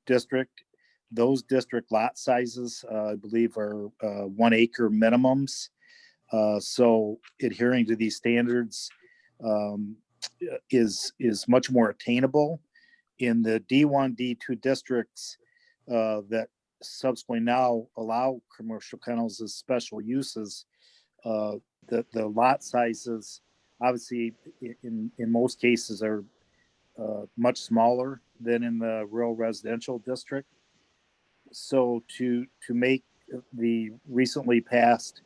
district. Those district lot sizes, I believe, are 1 acre minimums. So adhering to these standards is much more attainable. In the D1, D2 districts that subsequently now allow commercial kennels as special uses, the lot sizes, obviously, in most cases are much smaller than in the rural residential district. So to make the recently passed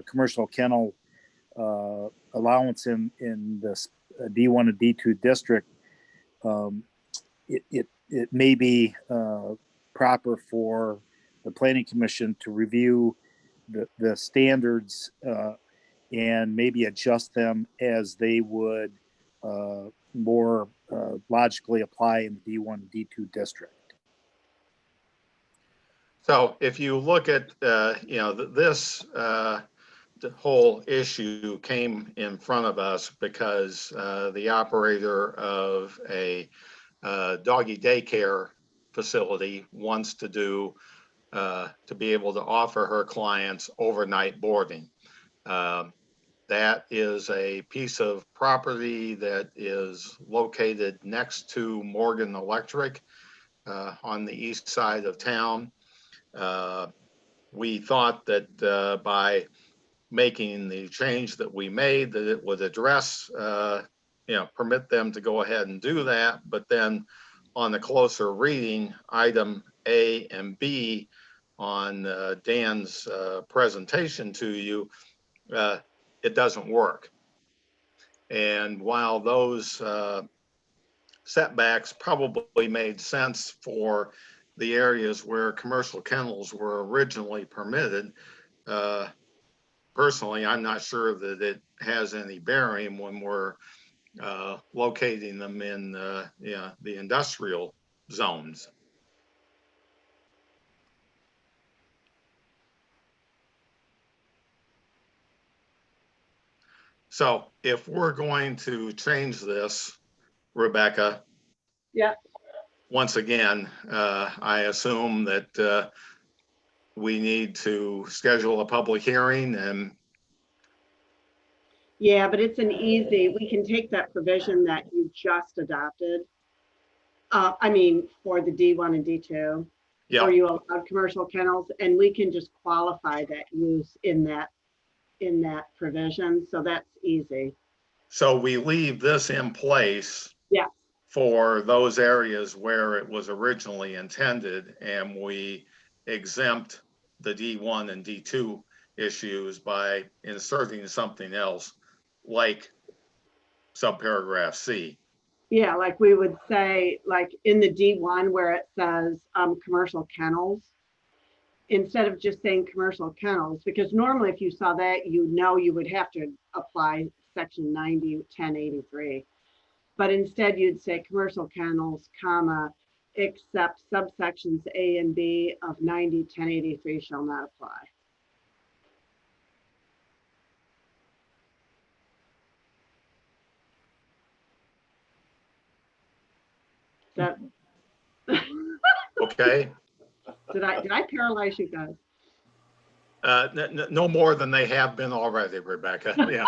commercial kennel allowance in this D1 and D2 district, it may be proper for the planning commission to review the standards and maybe adjust them as they would more logically apply in the D1 and D2 district. So if you look at, this, the whole issue came in front of us because the operator of a doggy daycare facility wants to be able to offer her clients overnight boarding. That is a piece of property that is located next to Morgan Electric on the east side of town. We thought that by making the change that we made, that it would address, permit them to go ahead and do that. But then on the closer reading, item A and B on Dan's presentation to you, it doesn't work. And while those setbacks probably made sense for the areas where commercial kennels were originally permitted, personally, I'm not sure that it has any bearing when we're locating them in the industrial zones. So if we're going to change this, Rebecca. Yeah. Once again, I assume that we need to schedule a public hearing and. Yeah, but it's we can take that provision that you just adopted. For the D1 and D2, where you allowed commercial kennels, and we can just qualify that use in that provision. So that's easy. So we leave this in place. Yeah. For those areas where it was originally intended, and we exempt the D1 and D2 issues by inserting something else like subparagraph C. Yeah, like we would say, like in the D1 where it says commercial kennels, instead of just saying commercial kennels, because normally if you saw that, you would have to apply section 90-1083. But instead you'd say commercial kennels, comma, except subsections A and B of 90-1083 shall not apply. That Okay. did I paralyze you guys? No more than they have been already, Rebecca. Yeah.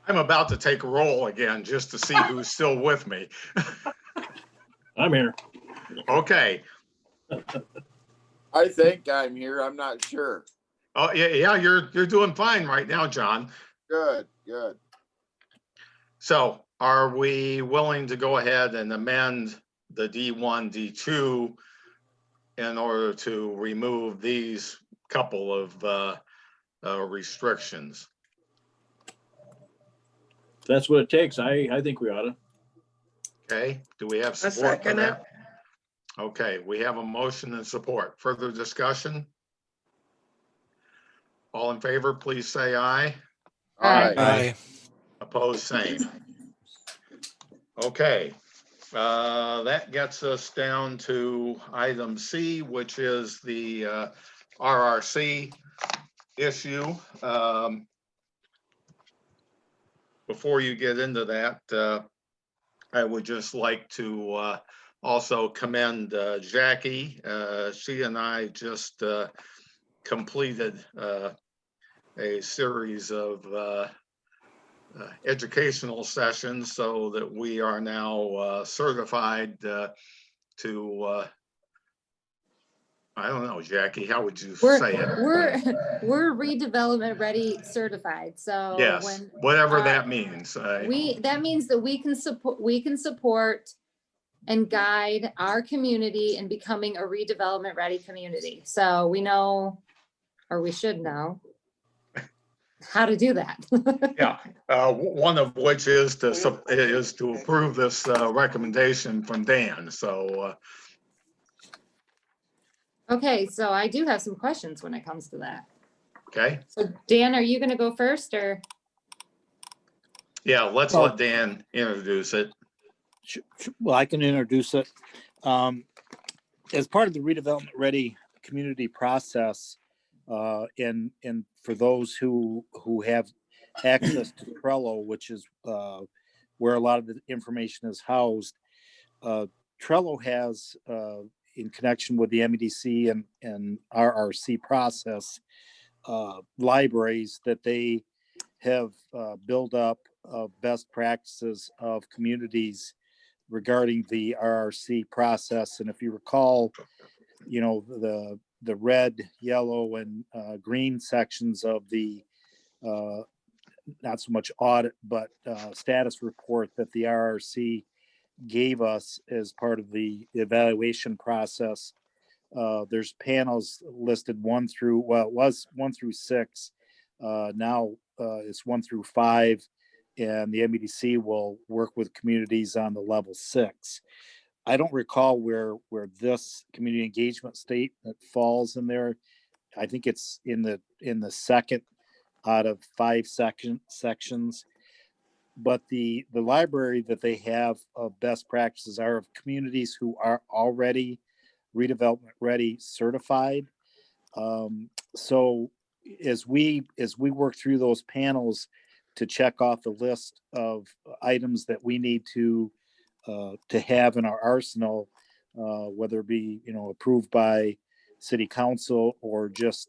I'm about to take a roll again just to see who's still with me. I'm here. Okay. I think I'm here. I'm not sure. Oh yeah, you're doing fine right now, John. Good. So are we willing to go ahead and amend the D1, D2 in order to remove these couple of restrictions? That's what it takes. I think we ought to. Okay, do we have I support for second it. that? Okay, we have a motion and support. Further discussion? All in favor, please say aye. Aye. Aye. Opposed, same. Okay, that gets us down to item C, which is the RRC issue. Before you get into that, I would just like to also commend Jackie. She and I just completed a series of educational sessions so that we are now certified to, I don't know, Jackie, how would you We're, say it? we're redevelopment ready certified, so Yes, when. whatever that means. That means that we can support and guide our community in becoming a redevelopment ready community. So we know, or we should know, how to do that. Yeah, one of which is to approve this recommendation from Dan. So, Okay, so I do have some questions when it comes to that. okay, So Dan, are you gonna go first, or? yeah, let's Oh. let Dan introduce it. Well, I can introduce it. As part of the redevelopment ready community process, and for those who have access to Trello, which is where a lot of the information is housed, Trello has, in connection with the MEDC and RRC process, libraries that they have built up of best practices of communities regarding the RRC process. And if you recall, you know, the red, yellow, and green sections of the not so much audit, but status report that the RRC gave us as part of the evaluation process. There's panels listed 1 through, well, it was 1 through 6. Now it's 1 through 5, and the MEDC will work with communities on the level 6. I don't recall where this community engagement statement falls in there. I think it's in the second out of 5 sections. But the library that they have of best practices are of communities who are already redevelopment ready certified. So as we work through those panels to check off the list of items that we need to have in our arsenal, whether it be, you know, approved by city council or just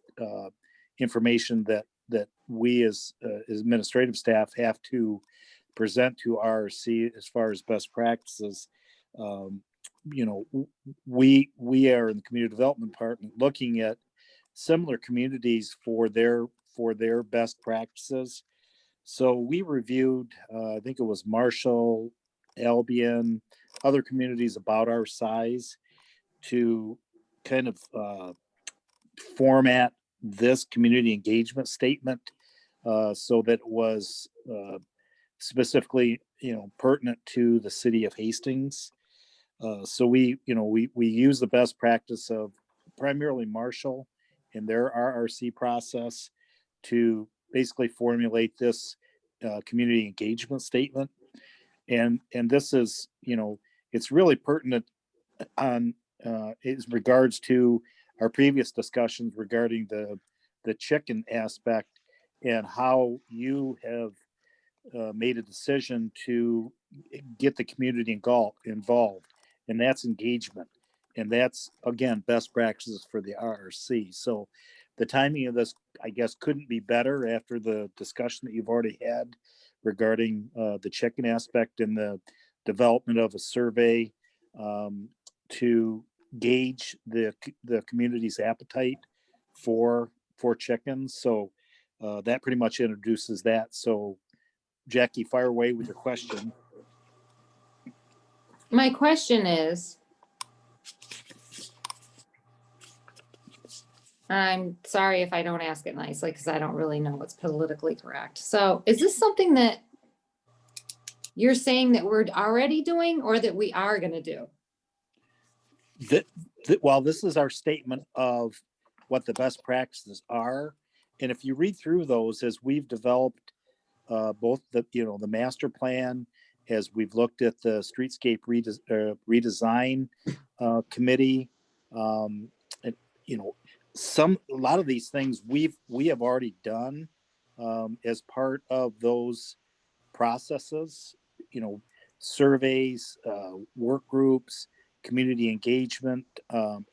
information that we as administrative staff have to present to RRC as far as best practices. You know, we are in the community development department looking at similar communities for their best practices. So we reviewed, I think it was Marshall, Albion, other communities about our size to kind of format this community engagement statement so that it was specifically, you know, pertinent to the city of Hastings. So we use the best practice of primarily Marshall in their RRC process to basically formulate this community engagement statement. And this is, you know, it's really pertinent on as regards to our previous discussions regarding the chicken aspect and how you have made a decision to get the community involved, and that's engagement. And that's, again, best practices for the RRC. So the timing of this, I guess, couldn't be better after the discussion that you've already had regarding the chicken aspect and the development of a survey to gauge the community's appetite for chickens. So that pretty much introduces that. So Jackie, fire away with your question. My question is, I'm sorry if I don't ask it nicely because I don't really know what's politically correct. So is this something that you're saying that we're already doing or that we are going to do? Well, this is our statement of what the best practices are. And if you read through those, as we've developed both the master plan, as we've looked at the streetscape redesign committee, and, you know, a lot of these things we have already done as part of those processes, you know, surveys, work groups, community engagement,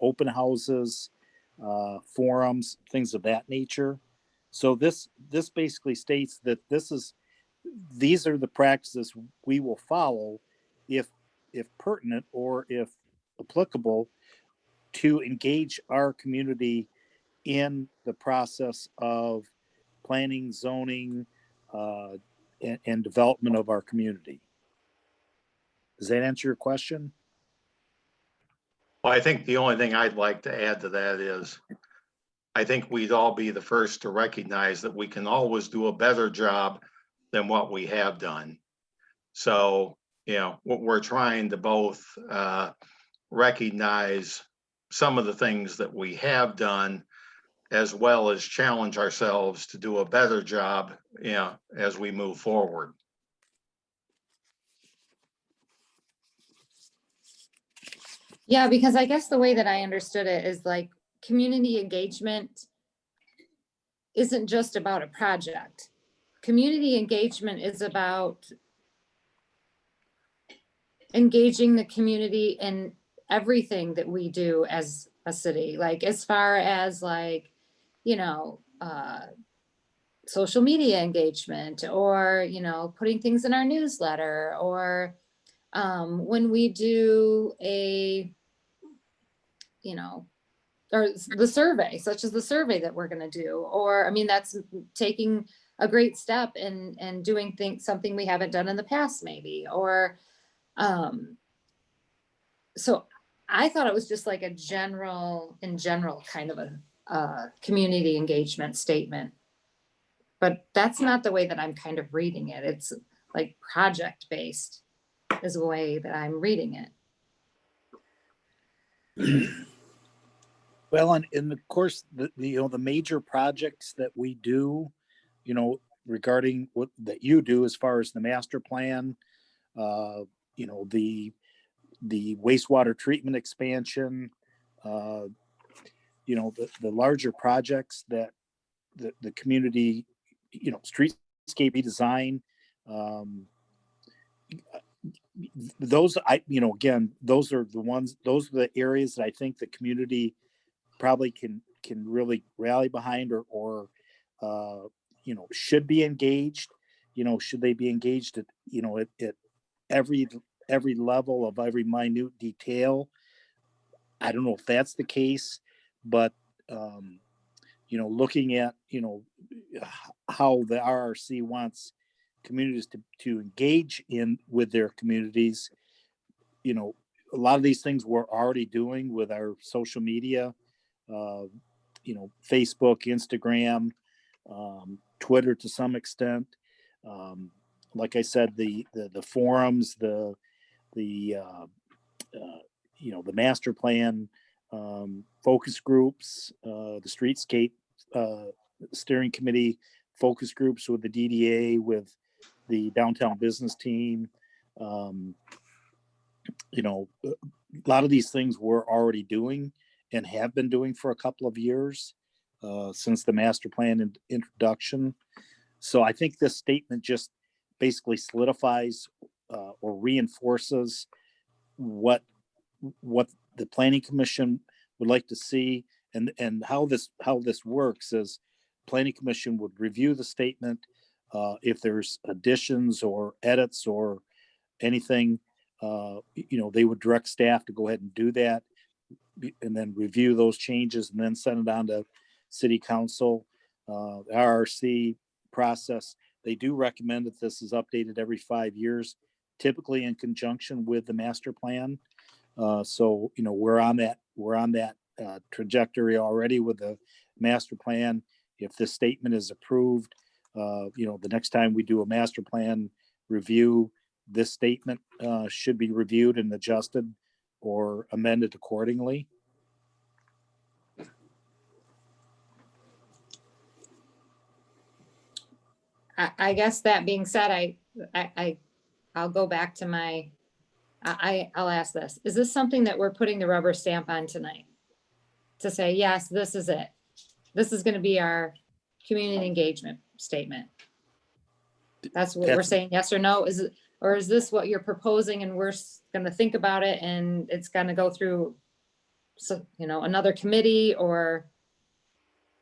open houses, forums, things of that nature. So this basically states that these are the practices we will follow if pertinent or if applicable to engage our community in the process of planning, zoning, and development of our community. Does that answer your question? Well, I think the only thing I'd like to add to that is, I think we'd all be the first to recognize that we can always do a better job than what we have done. So, you know, what we're trying to both recognize some of the things that we have done, as well as challenge ourselves to do a better job, you know, as we move forward. Yeah, because I guess the way that I understood it is like community engagement isn't just about a project. Community engagement is about engaging the community in everything that we do as a city, like as far as like, you know, social media engagement, or, you know, putting things in our newsletter, or when we do a, you know, or the survey, such as the survey that we're going to do, or, I mean, that's taking a great step and doing something we haven't done in the past, maybe, or, so I thought it was just like in general kind of a community engagement statement, but that's not the way that I'm kind of reading it. It's like project based is the way that I'm reading it. Well, and of course, the major projects that we do, you know, regarding what that you do as far as the master plan, you know, the wastewater treatment expansion, you know, the larger projects that the community, you know, streetscape redesign, those again, those are the areas that I think the community probably can really rally behind, or you know, should be engaged. You know, should they be engaged at, you know, at every level of every minute detail? I don't know if that's the case, but you know, looking at, you know, how the RRC wants communities to engage with their communities, you know, a lot of these things we're already doing with our social media, you know, Facebook, Instagram, Twitter to some extent. Like I said, the forums, you know, the master plan, focus groups, the streetscape steering committee focus groups with the DDA, with the downtown business team. You know, a lot of these things we're already doing and have been doing for a couple of years since the master plan introduction. So I think this statement just basically solidifies or reinforces what the planning commission would like to see, and how this works is planning commission would review the statement. If there's additions or edits or anything, you know, they would direct staff to go ahead and do that, and then review those changes and then send it on to city council. RRC process, they do recommend that this is updated every 5 years, typically in conjunction with the master plan. So, you know, we're on that trajectory already with the master plan. If this statement is approved, you know, the next time we do a master plan review, this statement should be reviewed and adjusted or amended accordingly. I guess that being said, I'll go back to I'll ask this. Is this something that we're putting the rubber stamp on tonight? to say, yes, this is it. This is going to be our community engagement statement. That's what we're saying, yes or no? Is it, or is this what you're proposing and we're going to think about it and it's going to go through, so, you know, another committee, or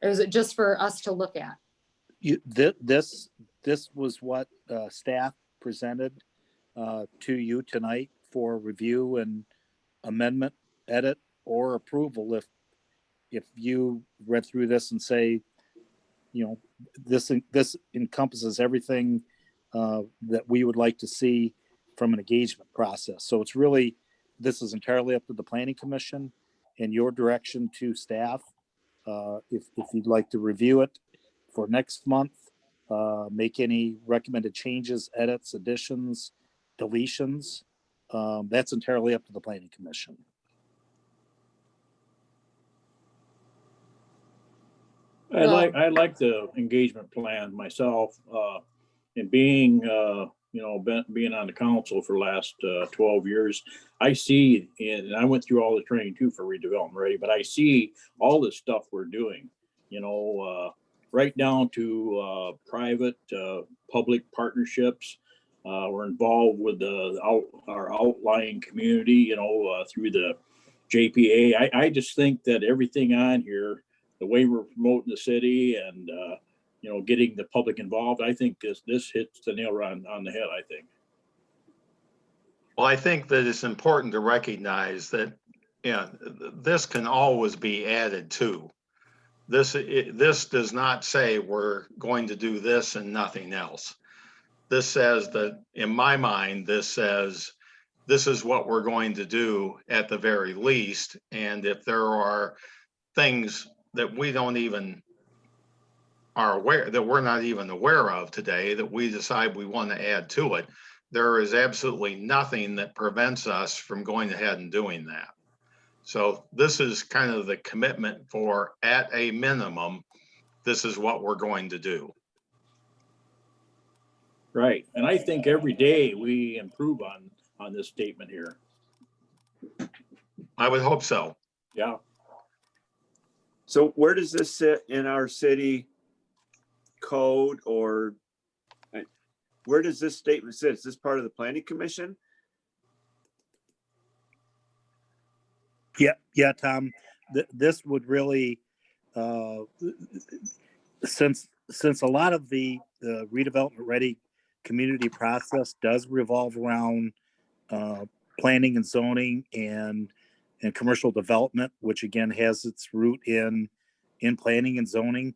is it just for us to look at? This was what staff presented to you tonight for review and amendment, edit, or approval. If you read through this and say, you know, this encompasses everything that we would like to see from an engagement process. So it's really, this is entirely up to the Planning Commission and your direction to staff. If you'd like to review it for next month, make any recommended changes, edits, additions, deletions, that's entirely up to the Planning Commission. I like the engagement plan myself, and being, being on the council for the last 12 years, I see, and I went through all the training too for redevelopment ready, but I see all the stuff we're doing, right down to private, public partnerships. We're involved with our outlying community, through the JPA. I just think that everything on here, the way we're promoting the city and, getting the public involved, I think this hits the nail on the head, I think. Well, I think that it's important to recognize that, this can always be added to. This does not say we're going to do this and nothing else. This says that, in my mind, this says this is what we're going to do at the very least. And if there are things that we don't even are aware, that we're not even aware of today, that we decide we want to add to it, there is absolutely nothing that prevents us from going ahead and doing that. So this is kind of the commitment for, at a minimum, this is what we're going to do. Right. And I think every day we improve on this statement here. I would hope so. Yeah. So where does this sit in our city code, or where does this statement sit? Is this part of the Planning Commission? Yeah, Tom, this would really, since a lot of the redevelopment ready community process does revolve around planning and zoning and commercial development, which again has its root in planning and zoning.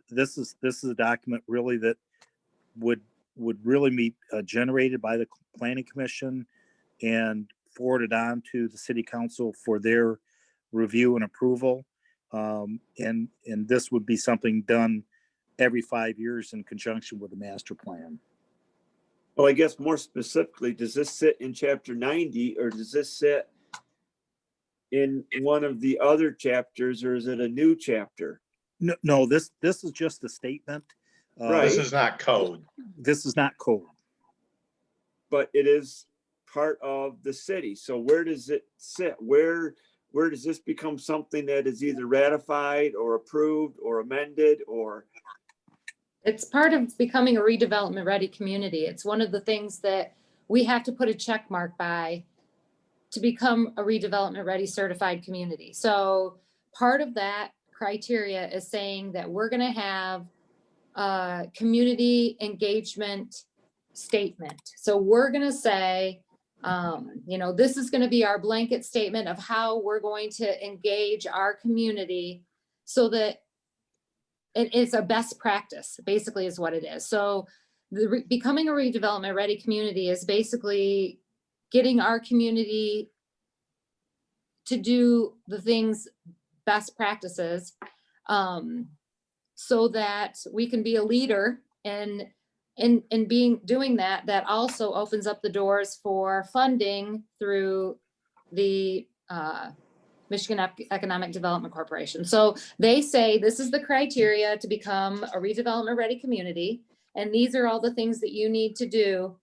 This is a document really that would really be generated by the Planning Commission and forwarded on to the City Council for their review and approval. And this would be something done every 5 years in conjunction with the master plan. Well, I guess more specifically, does this sit in chapter 90, or does this sit in one of the other chapters, or is it a new chapter? No, this is just a statement. Right. This is not code. This is not code. But it is part of the city. So where does it sit? Where does this become something that is either ratified or approved or amended, or? It's part of becoming a redevelopment ready community. It's one of the things that we have to put a check mark by to become a redevelopment ready certified community. So part of that criteria is saying that we're going to have a community engagement statement. So we're going to say, this is going to be our blanket statement of how we're going to engage our community so that it is a best practice, basically is what it is. So becoming a redevelopment ready community is basically getting our community to do the things, best practices, so that we can be a leader in doing that. That also opens up the doors for funding through the Michigan Economic Development Corporation. So they say this is the criteria to become a redevelopment ready community. And these are all the things that you need to do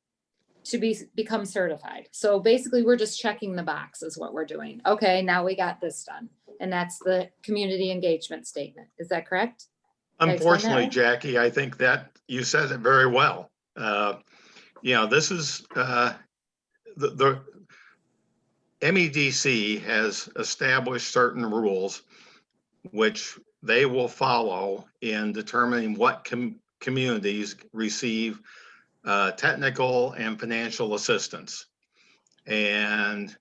to become certified. So basically we're just checking the box is what we're doing. Okay, now we got this done. and that's the community engagement statement. Is that correct? Did I explain that Unfortunately, right? Jackie, I think that you said it very well. This is, the MEDC has established certain rules which they will follow in determining what communities receive technical and financial assistance. And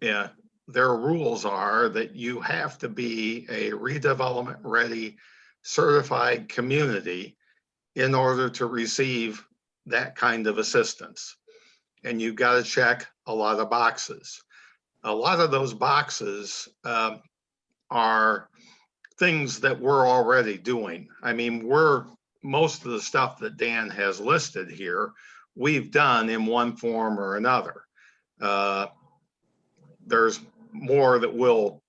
yeah, their rules are that you have to be a redevelopment ready certified community in order to receive that kind of assistance. And you've got to check a lot of boxes. A lot of those boxes are things that we're already doing. I mean, most of the stuff that Dan has listed here, we've done in one form or another. There's more that will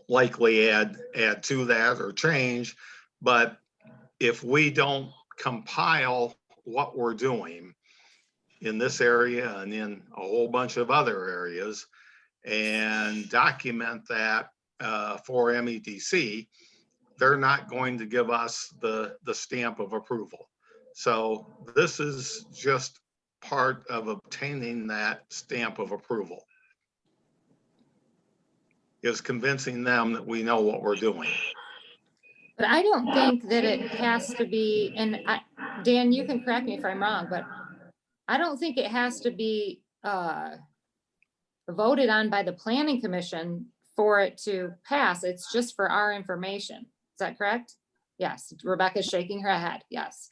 likely add to that or change, but if we don't compile what we're doing in this area and in a whole bunch of other areas and document that for MEDC, they're not going to give us the stamp of approval. So this is just part of obtaining that stamp of approval, is convincing them that we know what we're doing. But I don't think that it has to be, and Dan, you can correct me if I'm wrong, but I don't think it has to be voted on by the planning commission for it to pass. It's just for our information. Is that correct? Yes, Rebecca's shaking her head, yes.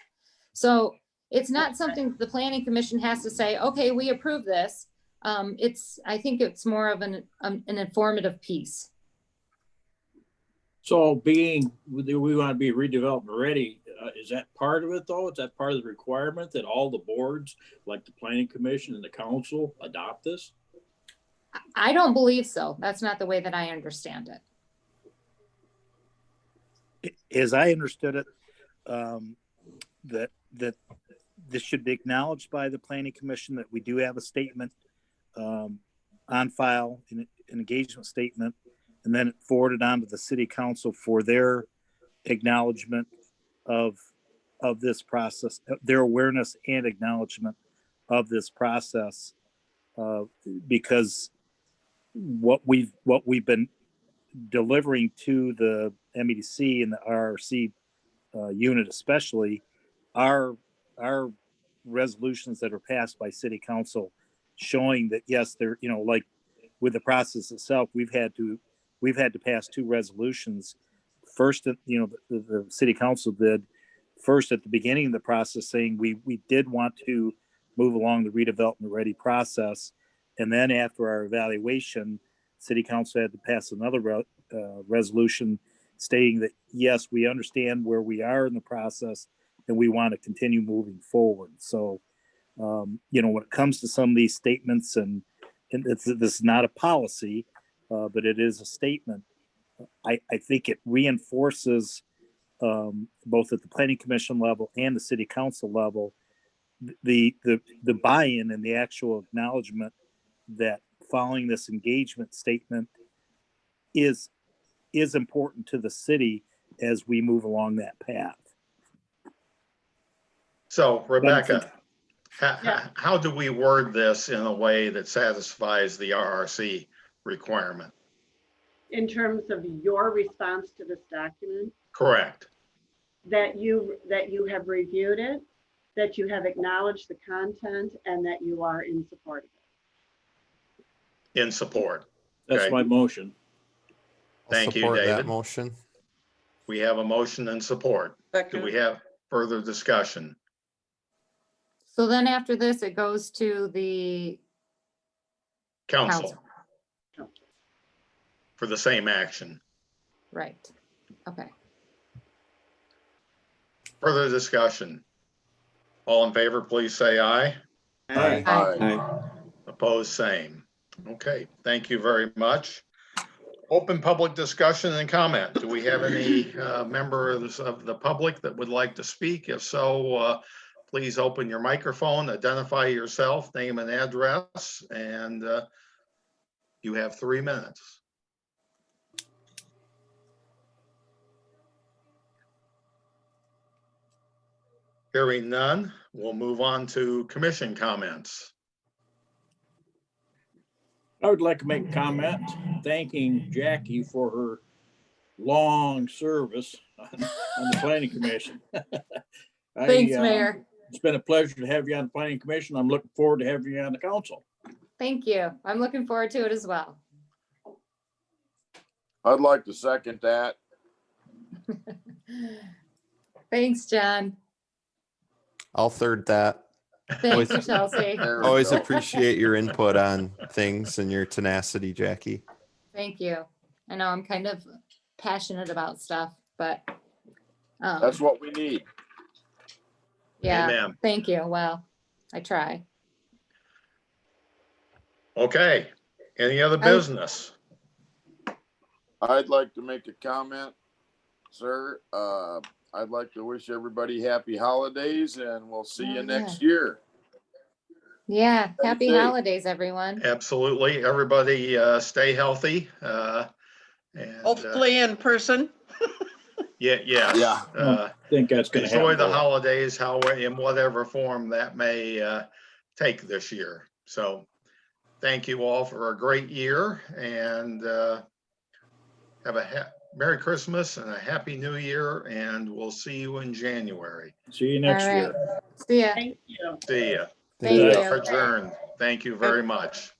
So it's not something the planning commission has to say, okay, we approve this. I think it's more of an informative piece. So we want to be redevelopment ready. Is that part of it though? Is that part of the requirement that all the boards, like the planning commission and the council, adopt this? I don't believe so. That's not the way that I understand it. As I understood it, that this should be acknowledged by the planning commission that we do have a statement on file, an engagement statement, and then forwarded on to the city council for their acknowledgement of this process, their awareness and acknowledgement of this process, because what we've been delivering to the MEDC and the RRC unit especially are resolutions that are passed by city council showing that yes, they're, like with the process itself, we've had to pass 2 resolutions. First, the city council did first at the beginning of the process saying we did want to move along the redevelopment ready process. And then after our evaluation, city council had to pass another resolution stating that, yes, we understand where we are in the process and we want to continue moving forward. So, when it comes to some of these statements and this is not a policy, but it is a statement. I think it reinforces both at the planning commission level and the city council level, the buy-in and the actual acknowledgement that following this engagement statement is important to the city as we move along that path. So Rebecca, Yeah. how do we word this in a way that satisfies the RRC requirement? In terms of your response to this document, Correct. that you have reviewed it, that you have acknowledged the content, and that you are in support of it. In support. That's Okay. my motion. I'll Thank you, support that David. motion. We have a motion and support. Do we have further discussion? So then after this, it goes to the Council council. for the same action. Right. Okay. Further discussion? All in favor, please say aye. Aye. Aye. Opposed, same. Okay, thank you very much. Open public discussion and comment. Do we have any members of the public that would like to speak? If so, please open your microphone, identify yourself, name and address, and you have 3 minutes. Hearing none, we'll move on to commission comments. I would like to make a comment thanking Jackie for her long service on the planning commission. Thanks, Mayor. It's been a pleasure to have you on the planning commission. I'm looking forward to having you on the council. Thank you. I'm looking forward to it as well. I'd like to second that. Thanks, John. I'll third that. Thank you, Chelsea. There we Always go. appreciate your input on things and your tenacity, Jackie. Thank you. I know I'm kind of passionate about stuff, but That's what we need. yeah, Amen. thank you. Well, I try. Okay, any other business? I'd like to make a comment, sir. I'd like to wish everybody happy holidays and we'll see Oh, you yeah. next year. Yeah, happy safe. holidays, everyone. Absolutely. Everybody stay healthy. And Hopefully in person. yes. Yeah. Uh, I think that's gonna happen. enjoy the holidays, in whatever form that may take this year. So thank you all for a great year and have a Merry Christmas and a Happy New Year, and we'll see you in January. See you All next right. year. See ya. Thank you. See ya. Thank you. you. Adjourned. Thank you very much.